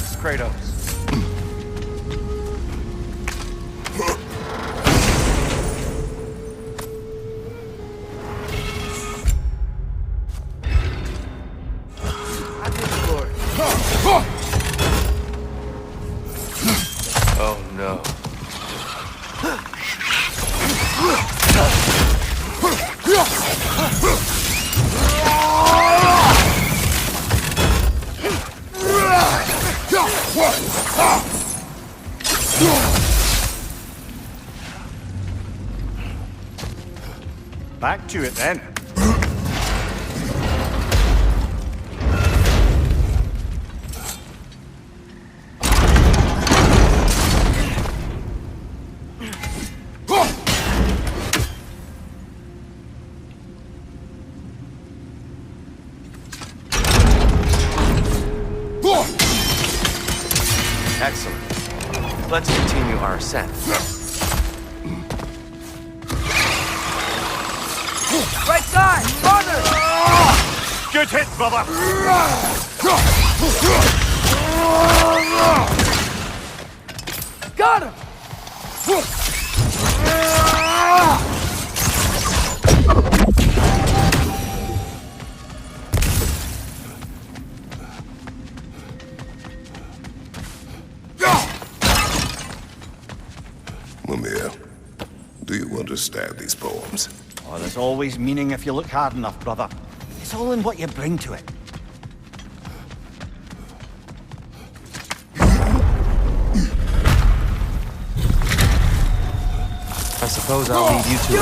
Speaker 9: tracks, Kratos.
Speaker 8: Oh no.
Speaker 9: Back to it then.
Speaker 8: Excellent. Let's continue our ascent.
Speaker 2: Right side! Corner!
Speaker 9: Good hit, brother!
Speaker 2: Got him!
Speaker 7: Mimir, do you understand these poems?
Speaker 9: Oh, there's always meaning if you look hard enough, brother. It's all in what you bring to it.
Speaker 8: I suppose I'll leave you to it.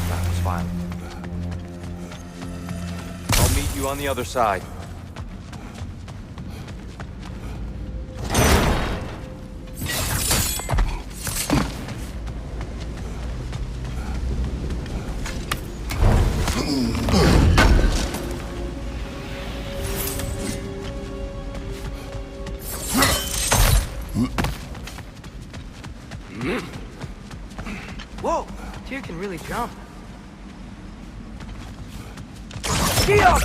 Speaker 8: That was violent. I'll meet you on the other side.
Speaker 2: Whoa! Tyr can really jump. Get up!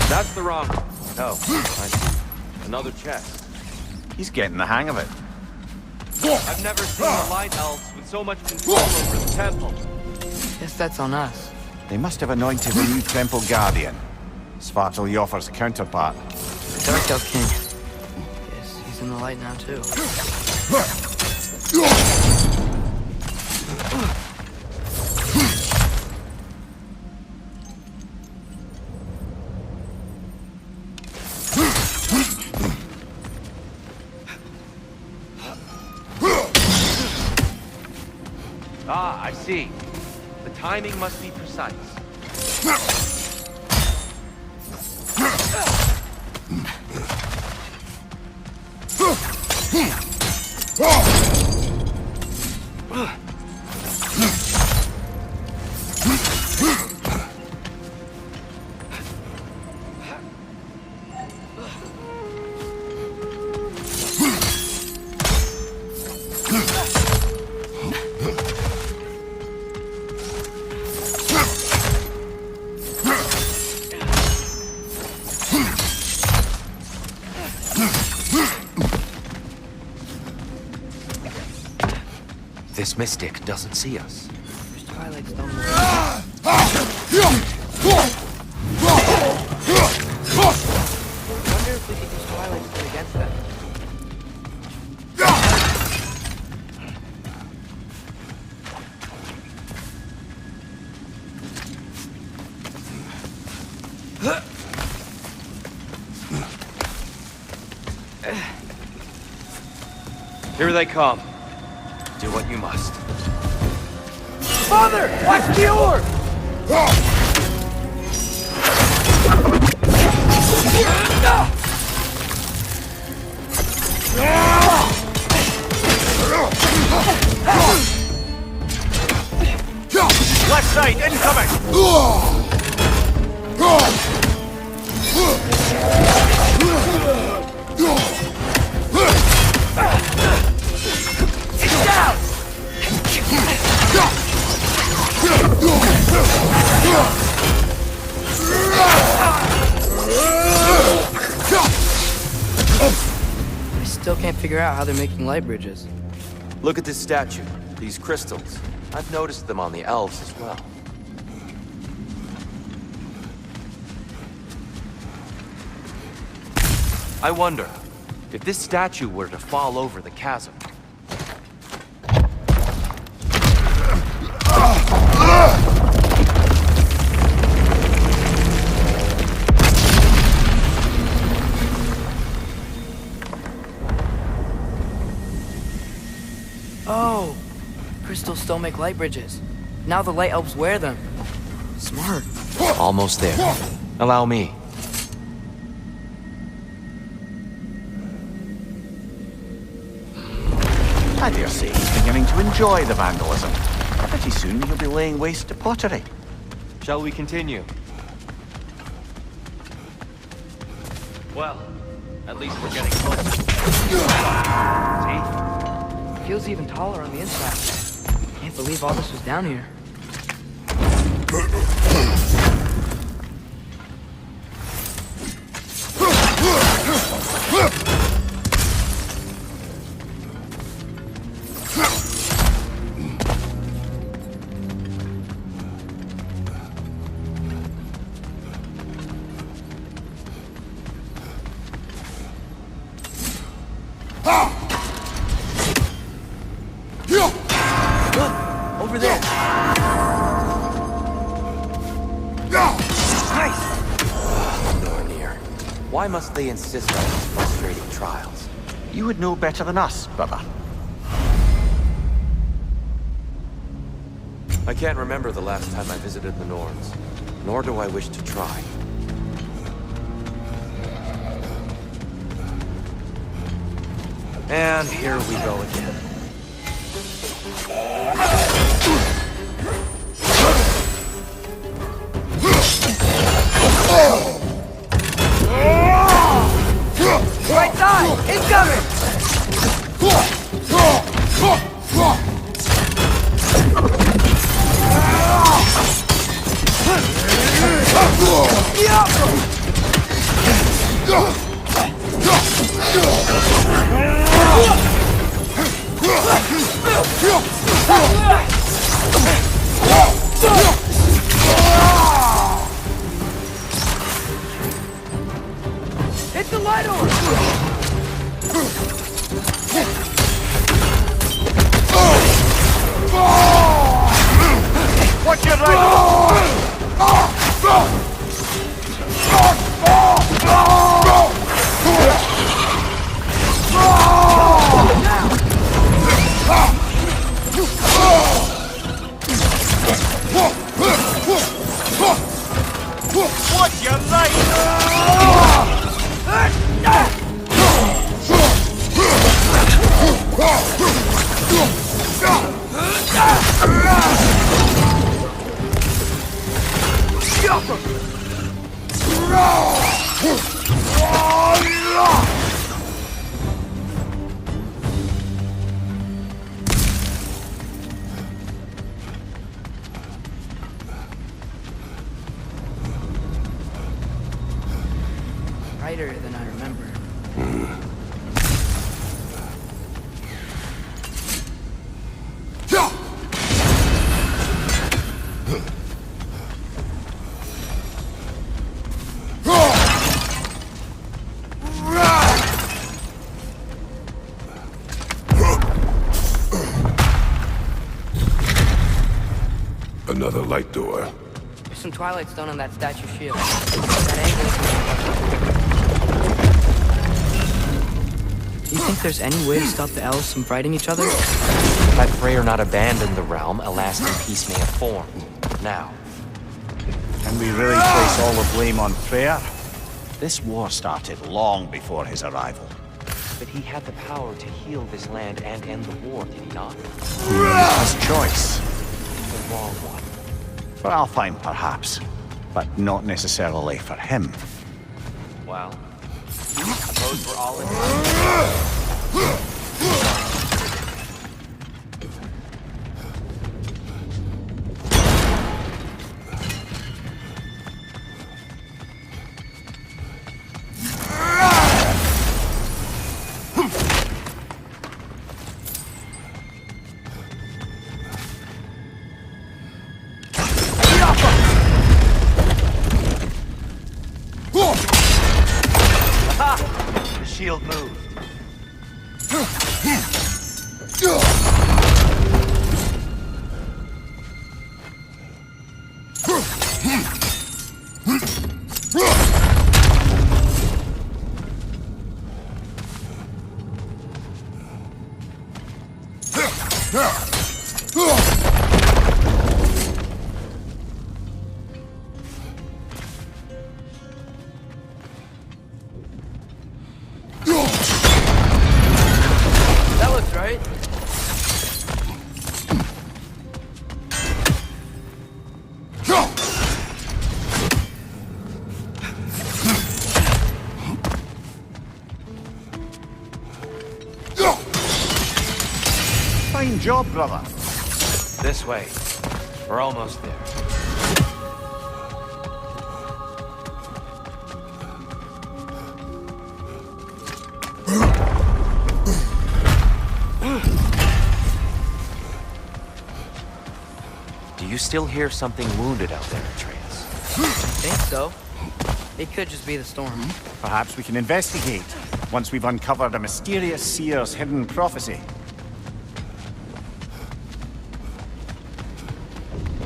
Speaker 8: That's the wrong. Oh, I see. Another chest.
Speaker 9: He's getting the hang of it.
Speaker 8: I've never seen the Light Elves with so much control over the temple.
Speaker 2: Guess that's on us.
Speaker 9: They must have anointed a new temple guardian. Svartalfjord's counterpart.
Speaker 2: The Dark Elf King. Yes, he's in the light now too.
Speaker 8: Ah, I see. The timing must be precise. this mystic doesn't see us.
Speaker 2: There's Twilight Stone. I wonder if we could use Twilight Stone against them.
Speaker 8: Here they come. Do what you must.
Speaker 2: Father! Watch the orb!
Speaker 10: Left side, incoming!
Speaker 2: It's down!
Speaker 5: I still can't figure out how they're making light bridges.
Speaker 8: Look at this statue. These crystals. I've noticed them on the elves as well. I wonder, if this statue were to fall over the chasm...
Speaker 5: Oh! Crystals still make light bridges. Now the light elves wear them. Smart.
Speaker 8: Almost there. Allow me.
Speaker 9: I dare say he's beginning to enjoy the vandalism. Pretty soon he'll be laying waste to pottery.
Speaker 8: Shall we continue? Well, at least we're getting close.
Speaker 5: See? Feels even taller on the inside. Can't believe all this was down here.
Speaker 8: Over there! Nice! Nor near. Why must they insist on these frustrating trials?
Speaker 9: You would know better than us, brother.
Speaker 8: I can't remember the last time I visited the Norns, nor do I wish to try. And here we go again.
Speaker 2: Right side! Incoming! Hit the light orb!
Speaker 10: Watch your right! Watch your light!
Speaker 5: Brighter than I remember.
Speaker 7: the light door.
Speaker 5: There's some Twilight Stone on that statue shield. That angle. Do you think there's any way to stop the elves from fighting each other?
Speaker 8: Had Freyr not abandoned the realm, a lasting peace may have formed. Now,
Speaker 9: Can we really place all the blame on Freyr? This war started long before his arrival.
Speaker 8: but he had the power to heal this land and end the war, did he not?
Speaker 9: He made his choice.
Speaker 8: The wrong one.
Speaker 9: For Alfheim, perhaps, but not necessarily for him.
Speaker 8: Well, suppose we're all in.
Speaker 9: Shield moved.
Speaker 5: That looks right.
Speaker 9: Fine job, brother.
Speaker 8: This way. We're almost there. Do you still hear something wounded out there, Atreus?
Speaker 5: I think so. It could just be the storm.
Speaker 9: Perhaps we can investigate once we've uncovered a mysterious seer's hidden prophecy.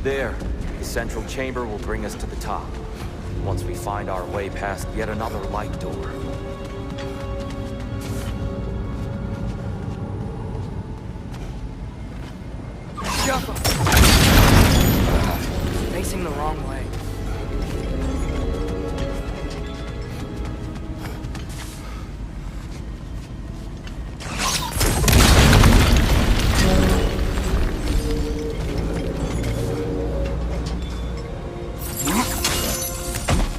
Speaker 8: There. The central chamber will bring us to the top. Once we find our way past yet another light door.
Speaker 5: Facing the wrong way.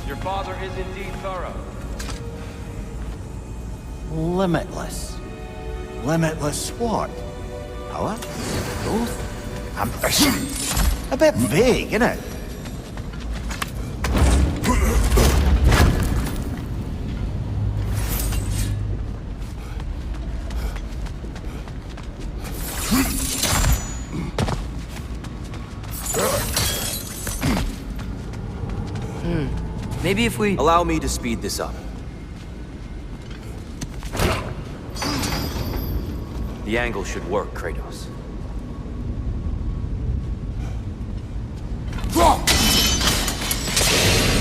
Speaker 8: Your father is indeed thorough.
Speaker 9: Limitless. Limitless what? Power? Growth? Ambition? A bit vague, isn't it?
Speaker 5: Maybe if we...
Speaker 8: Allow me to speed this up. The angle should work, Kratos.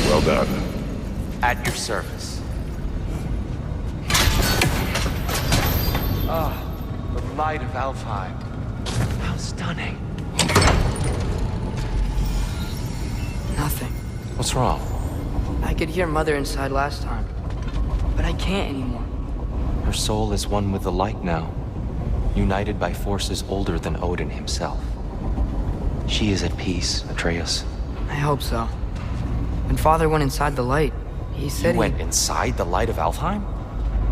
Speaker 7: Well done.
Speaker 8: At your service. The light of Alfheim. How stunning.
Speaker 5: Nothing.
Speaker 8: What's wrong?
Speaker 5: I could hear Mother inside last time, but I can't anymore.
Speaker 8: Her soul is one with the light now, united by forces older than Odin himself. She is at peace, Atreus.
Speaker 5: I hope so. When Father went inside the light, he said
Speaker 8: You went inside the light of Alfheim?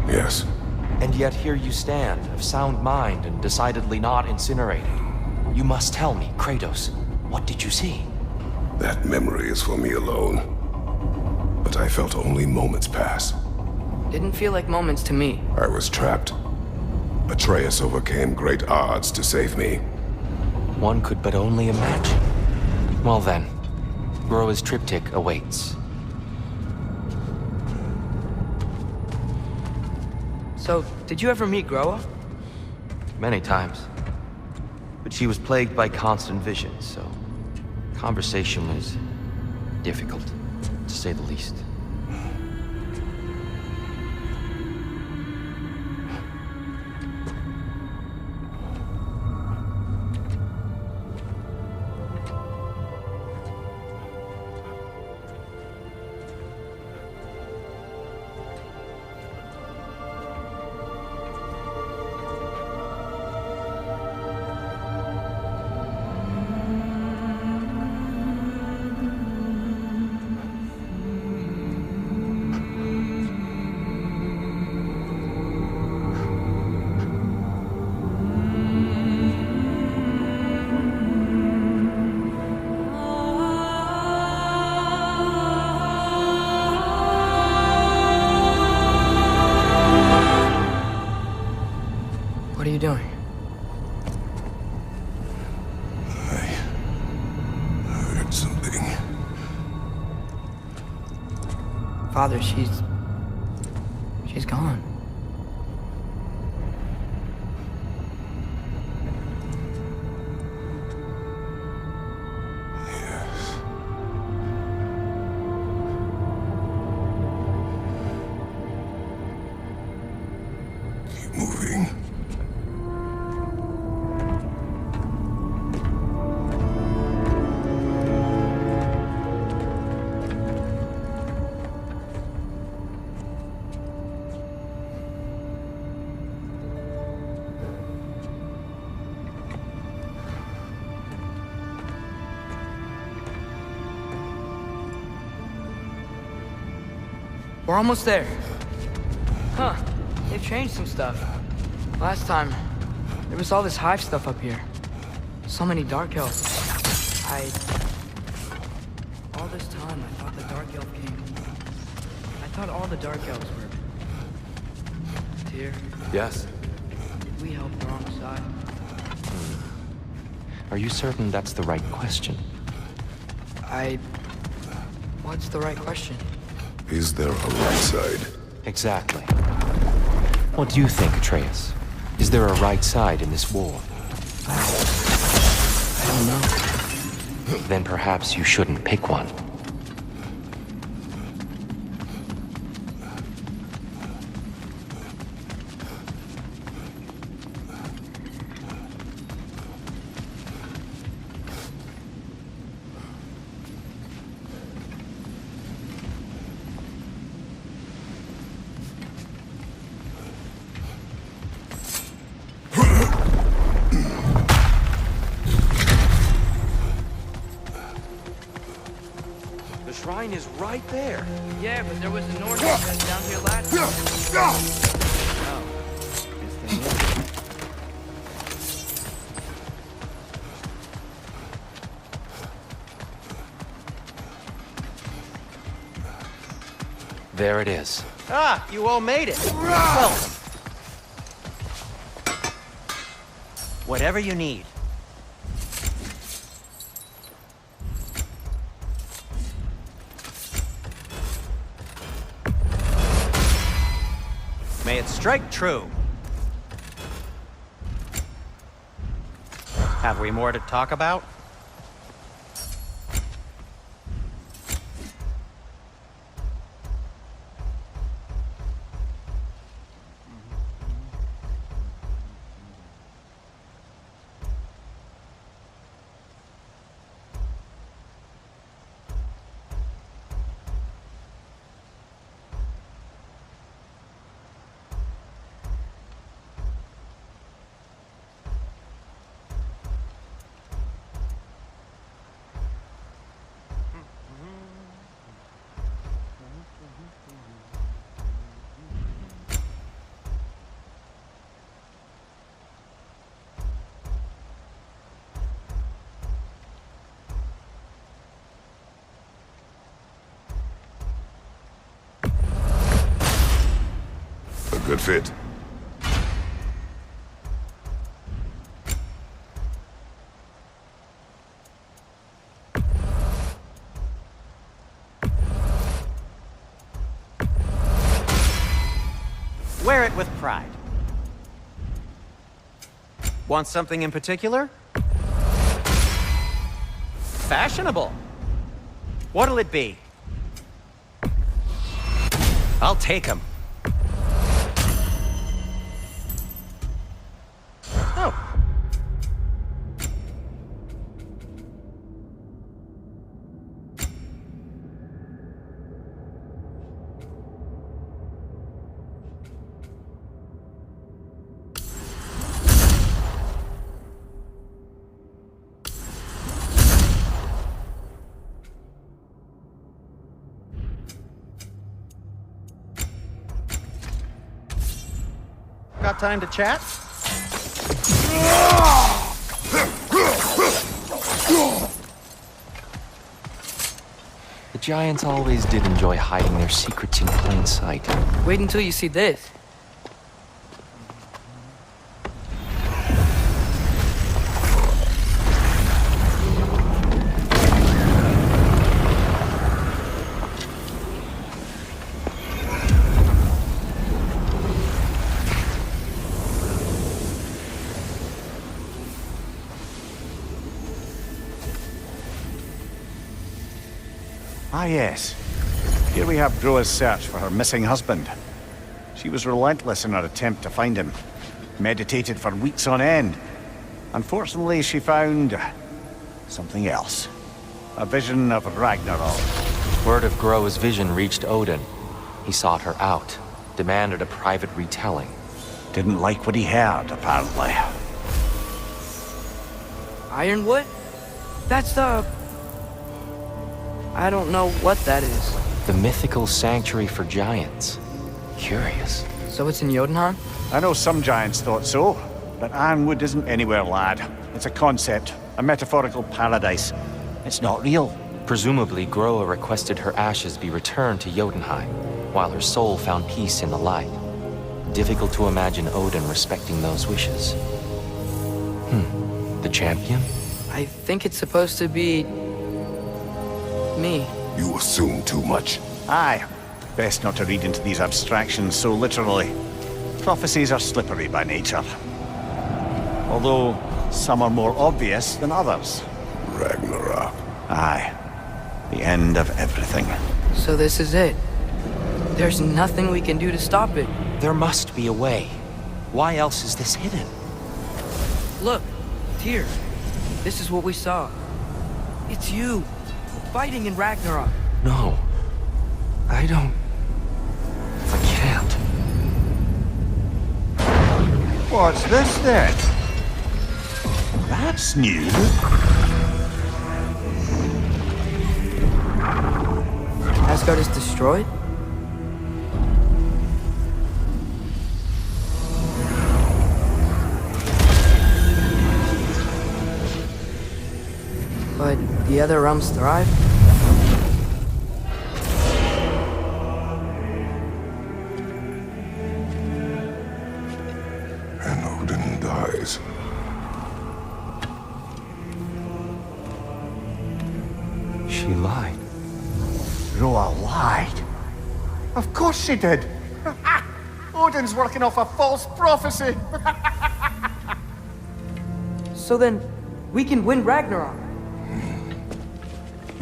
Speaker 7: Yes.
Speaker 8: And yet here you stand, of sound mind and decidedly not incinerated. You must tell me, Kratos, what did you see?
Speaker 7: That memory is for me alone. But I felt only moments pass.
Speaker 5: Didn't feel like moments to me.
Speaker 7: I was trapped. Atreus overcame great odds to save me.
Speaker 8: One could but only imagine. Well then, Groa's triptych awaits.
Speaker 5: So, did you ever meet Groa?
Speaker 8: Many times. But she was plagued by constant visions, so Conversation was difficult, to say the least.
Speaker 2: What are you doing?
Speaker 7: I heard something.
Speaker 2: Father, she's gone.
Speaker 7: Yes. Keep moving.
Speaker 2: We're almost there. Huh. They've changed some stuff. Last time, there was all this hive stuff up here. So many dark elves. All this time, I thought the dark elf king... I thought all the dark elves were... Tyr.
Speaker 8: Yes?
Speaker 2: Did we help the wrong side?
Speaker 8: Are you certain that's the right question?
Speaker 2: What's the right question?
Speaker 7: Is there a right side?
Speaker 8: Exactly. What do you think, Atreus? Is there a right side in this war?
Speaker 2: I don't know.
Speaker 8: Then perhaps you shouldn't pick one. The shrine is right there.
Speaker 2: Yeah, but there was a north entrance down here last time.
Speaker 8: There it is.
Speaker 1: Ah, you all made it. Well, whatever you need. May it strike true. Have we more to talk about?
Speaker 7: Good fit.
Speaker 1: Wear it with pride. Want something in particular? fashionable. What'll it be? I'll take him. Oh. Got time to chat?
Speaker 8: The giants always did enjoy hiding their secrets in plain sight.
Speaker 2: Wait until you see this.
Speaker 9: Ah, yes. Here we have Groa's search for her missing husband. She was relentless in her attempt to find him. Meditated for weeks on end. Unfortunately, she found something else. A vision of Ragnarok.
Speaker 8: Word of Groa's vision reached Odin. He sought her out, demanded a private retelling.
Speaker 9: Didn't like what he heard, apparently.
Speaker 2: Ironwood? That's the... I don't know what that is.
Speaker 8: The mythical sanctuary for giants. Curious.
Speaker 2: So it's in Jotunheim?
Speaker 9: I know some giants thought so, but Ironwood isn't anywhere, lad. It's a concept, a metaphorical paradise. It's not real.
Speaker 8: Presumably, Groa requested her ashes be returned to Jotunheim, while her soul found peace in the light. Difficult to imagine Odin respecting those wishes. The champion?
Speaker 2: I think it's supposed to be... me.
Speaker 7: You assume too much.
Speaker 9: Aye. Best not to read into these abstractions so literally. Prophecies are slippery by nature. Although, some are more obvious than others.
Speaker 7: Ragnarok.
Speaker 9: Aye. The end of everything.
Speaker 2: So this is it. There's nothing we can do to stop it.
Speaker 8: There must be a way. Why else is this hidden?
Speaker 2: Look, here. This is what we saw. It's you, fighting in Ragnarok.
Speaker 8: No. I don't... I can't.
Speaker 9: What's this then? That's new.
Speaker 2: Asgard is destroyed? But the other realms thrive?
Speaker 7: And Odin dies.
Speaker 8: She lied.
Speaker 9: Groa lied. Of course she did. Odin's working off a false prophecy.
Speaker 2: So then, we can win Ragnarok.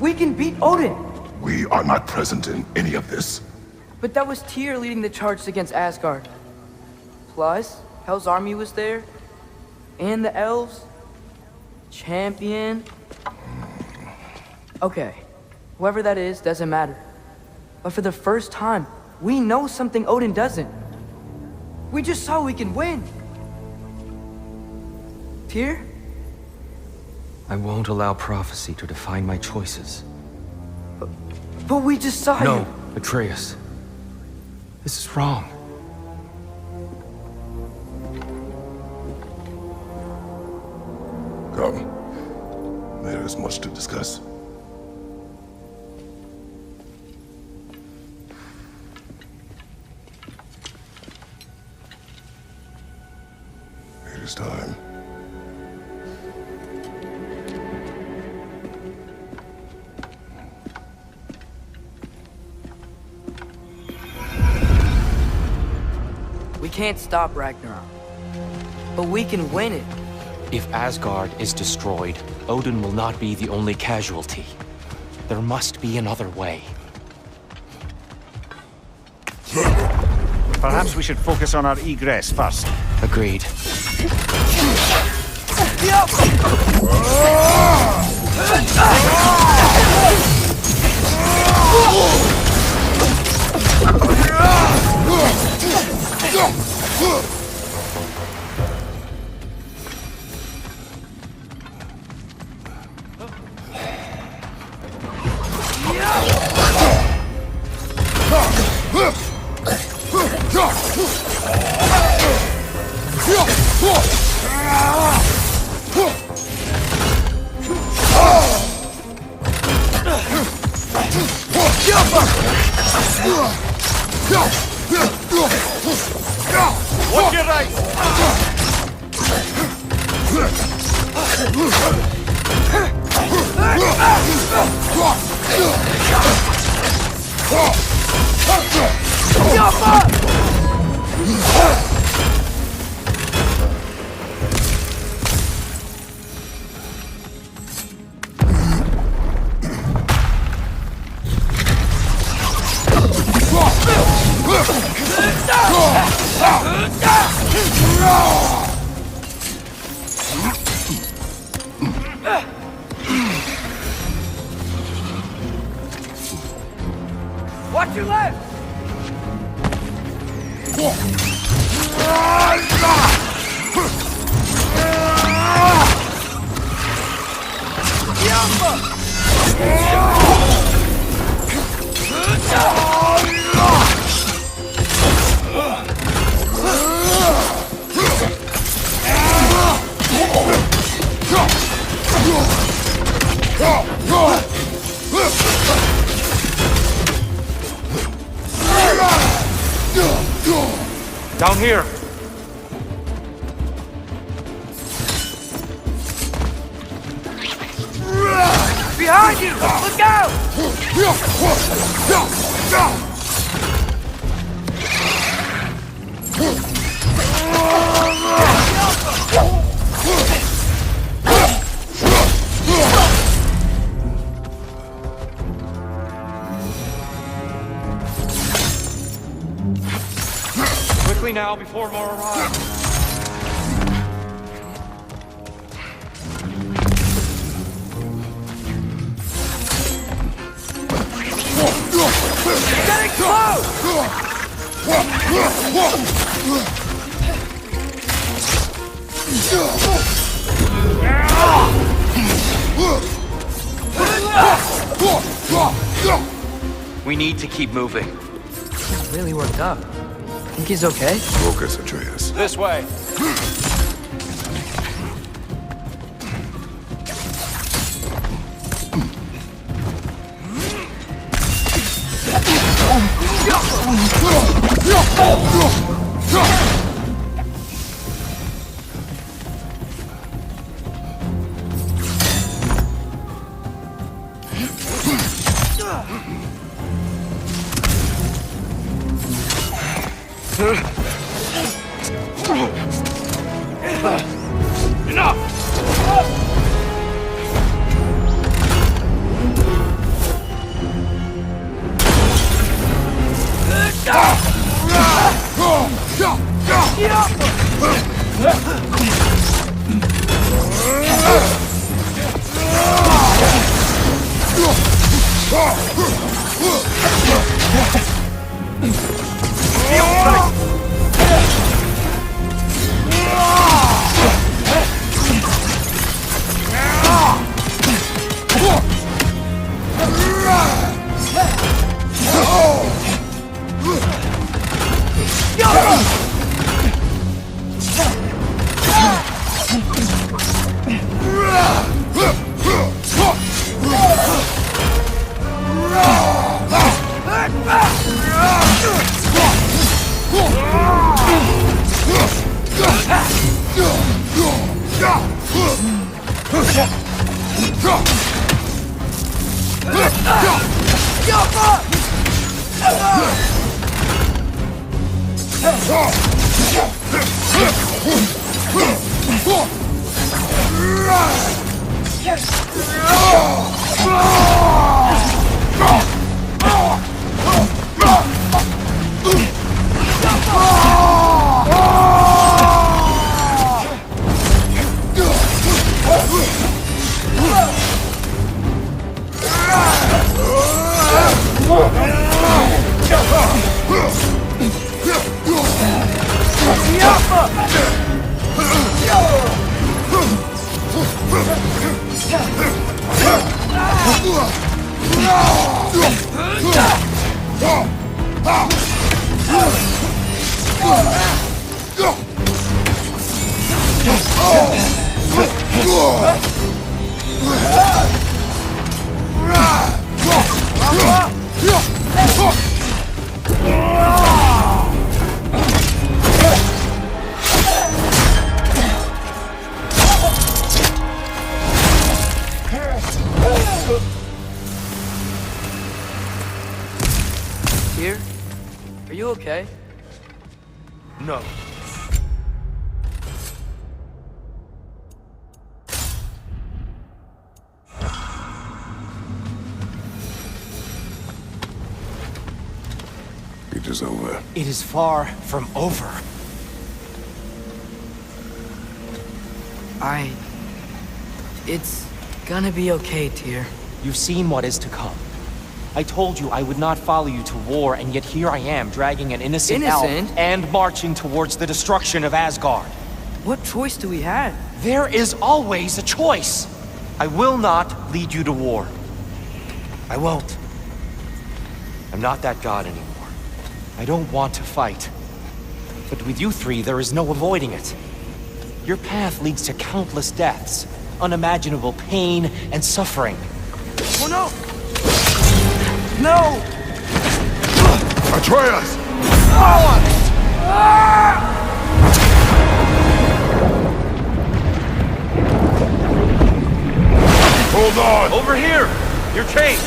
Speaker 2: We can beat Odin.
Speaker 7: We are not present in any of this.
Speaker 2: But that was Tyr leading the charge against Asgard. Plus, Hell's army was there. And the elves. Champion. Okay. Whoever that is, doesn't matter. But for the first time, we know something Odin doesn't. We just saw we can win. Tyr?
Speaker 8: I won't allow prophecy to define my choices.
Speaker 2: But we just saw
Speaker 8: No,
Speaker 2: you.
Speaker 8: Atreus. This is wrong.
Speaker 7: Come. There is much to discuss. It is time.
Speaker 2: We can't stop Ragnarok. But we can win it.
Speaker 8: If Asgard is destroyed, Odin will not be the only casualty. There must be another way.
Speaker 9: Perhaps we should focus on our egress first.
Speaker 8: Agreed.
Speaker 10: Watch your right!
Speaker 4: Watch your left!
Speaker 8: Down here!
Speaker 4: Behind you! Look out!
Speaker 8: Quickly now, before more arrive.
Speaker 4: Getting close!
Speaker 8: We need to keep moving.
Speaker 2: He's really worked up. Think he's okay?
Speaker 7: Focus, Atreus.
Speaker 8: This way.
Speaker 2: Here? Are you okay?
Speaker 8: No.
Speaker 7: It is over.
Speaker 8: It is far from over.
Speaker 2: It's gonna be okay, Tyr.
Speaker 8: You've seen what is to come. I told you I would not follow you to war, and yet here I am, dragging an innocent elf and marching towards the destruction of Asgard.
Speaker 2: What choice do we have?
Speaker 8: There is always a choice. I will not lead you to war. I won't. I'm not that god anymore. I don't want to fight. But with you three, there is no avoiding it. Your path leads to countless deaths, unimaginable pain and suffering.
Speaker 2: Oh no! No!
Speaker 7: Atreus! Hold on!
Speaker 8: Over here! You're chained!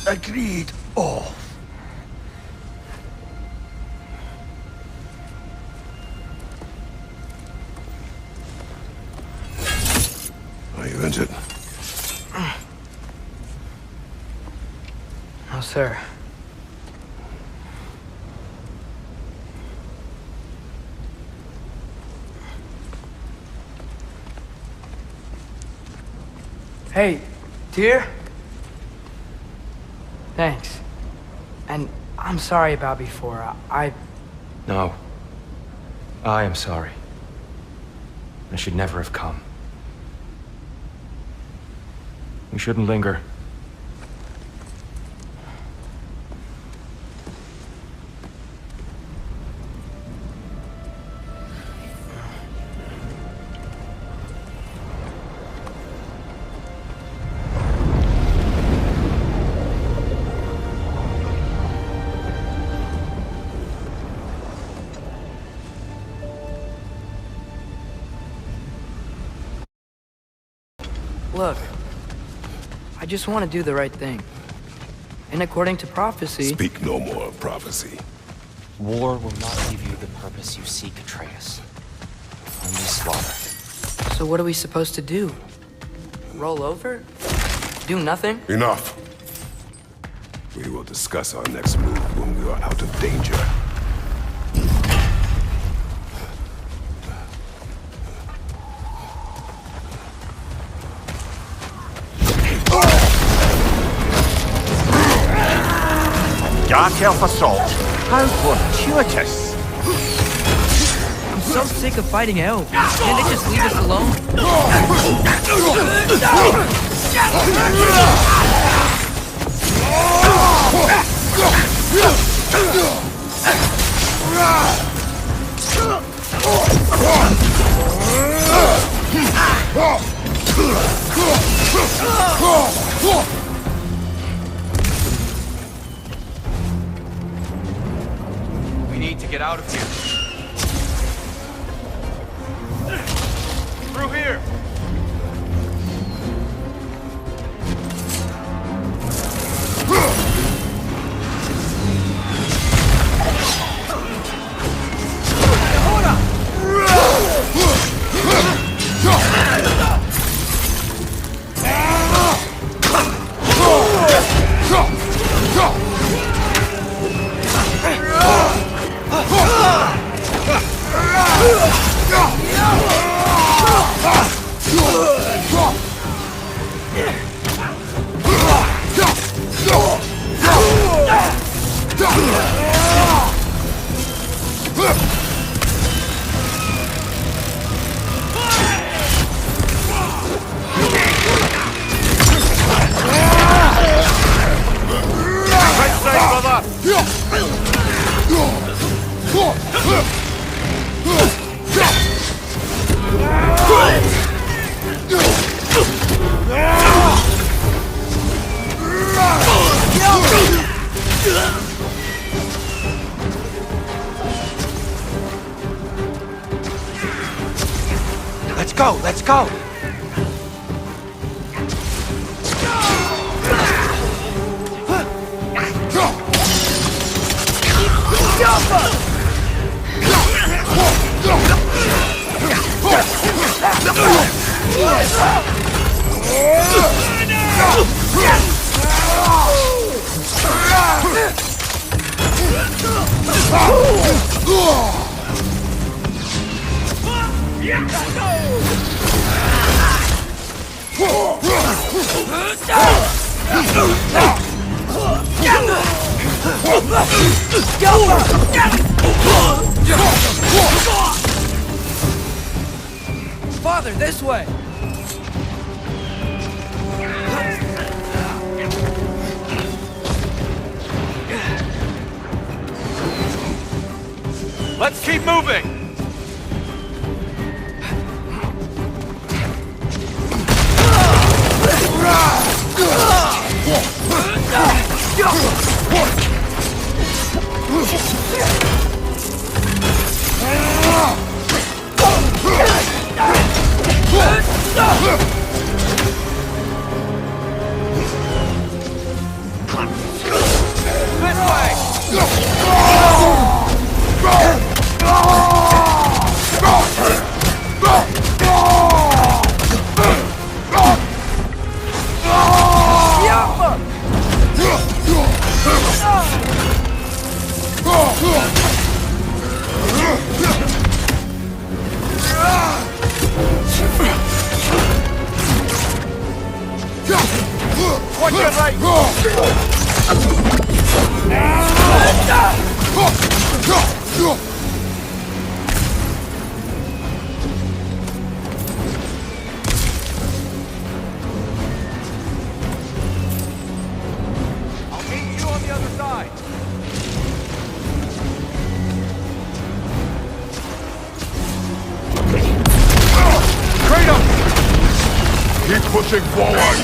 Speaker 7: Agreed. Oh. Are you injured?
Speaker 2: No, sir. Hey, Tyr? Thanks. And I'm sorry about before.
Speaker 8: No. I am sorry. I should never have come. We shouldn't linger.
Speaker 2: Look, I just want to do the right thing. And according to prophecy...
Speaker 7: Speak no more of prophecy.
Speaker 8: War will not give you the purpose you seek, Atreus. Only slaughter.
Speaker 2: So what are we supposed to do? Roll over? Do nothing?
Speaker 7: Enough. We will discuss our next move when we are out of danger.
Speaker 9: Dark elf assault. How fortuitous.
Speaker 5: so sick of fighting elves. Can't they just leave us alone?
Speaker 8: We need to get out of here. Through here!
Speaker 9: Let's go, let's go!
Speaker 5: Father, this way!
Speaker 8: Let's keep moving!
Speaker 10: Watch your right!
Speaker 8: I'll meet you on the other side.
Speaker 10: Kratos! Keep pushing forward!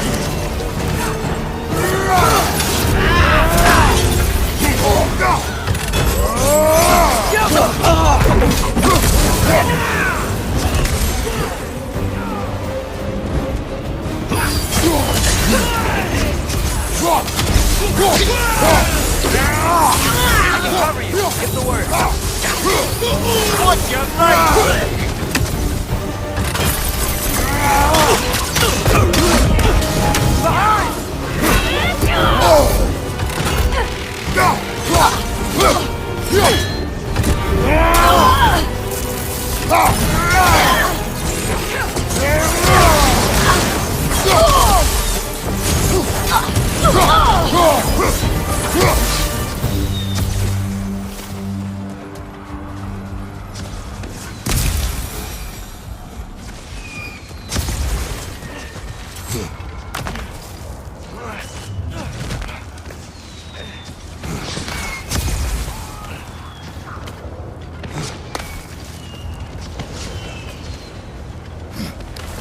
Speaker 8: I can cover you. Get the word. Watch your right.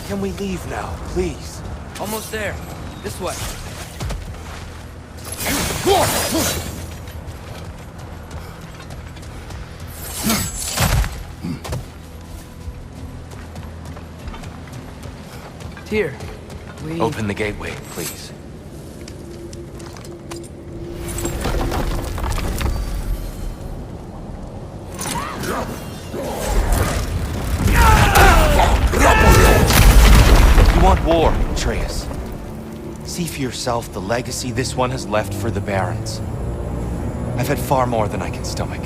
Speaker 8: Can we leave now, please?
Speaker 2: Almost there. This way. Here. We...
Speaker 8: Open the gateway, please. You want war, Atreus. See for yourself the legacy this one has left for the Barons. I've had far more than I can stomach.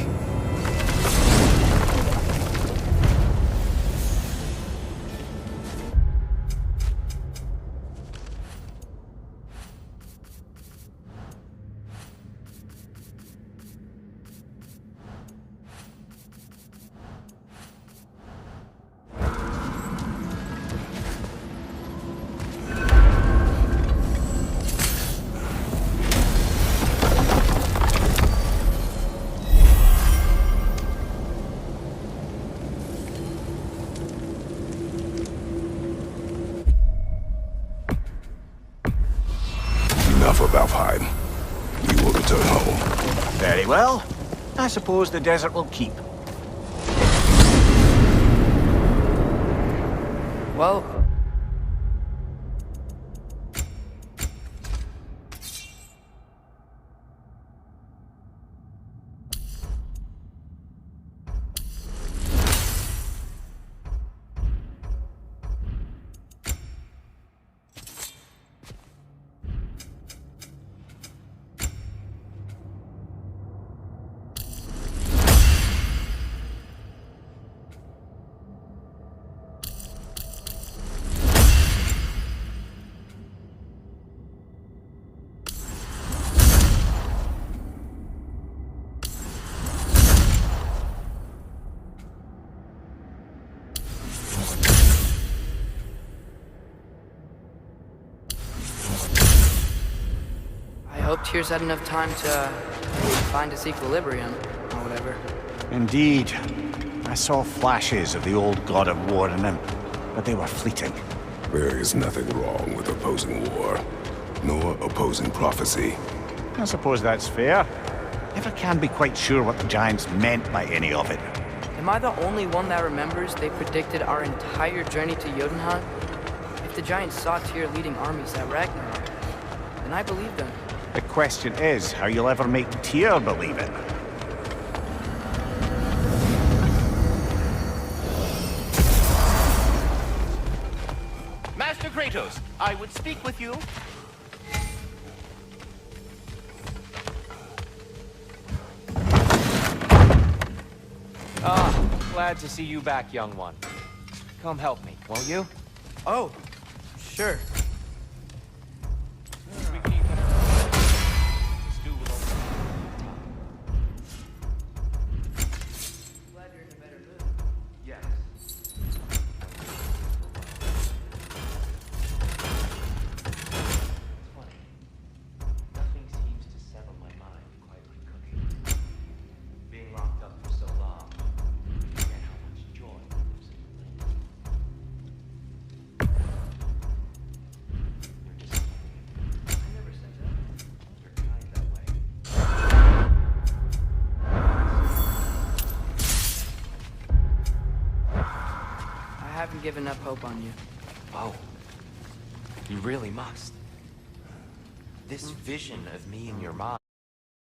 Speaker 7: Enough of Alfheim. We will return home.
Speaker 9: Very well. I suppose the desert will keep.
Speaker 2: Well... I hope Tyr's had enough time to find its equilibrium, or whatever.
Speaker 9: Indeed. I saw flashes of the old God of War in him, but they were fleeting.
Speaker 7: There is nothing wrong with opposing war, nor opposing prophecy.
Speaker 9: I suppose that's fair. Never can be quite sure what the Giants meant by any of it.
Speaker 2: Am I the only one that remembers they predicted our entire journey to Jotunheim? If the Giants saw Tyr leading armies at Ragnarok, then I believed them.
Speaker 9: The question is how you'll ever make Tyr believe it.
Speaker 11: Master Kratos, I would speak with you.
Speaker 8: Ah, glad to see you back, young one. Come help me, won't you?
Speaker 2: Oh, sure. I haven't given up hope on you.
Speaker 8: Oh. You really must. This vision of me in your mind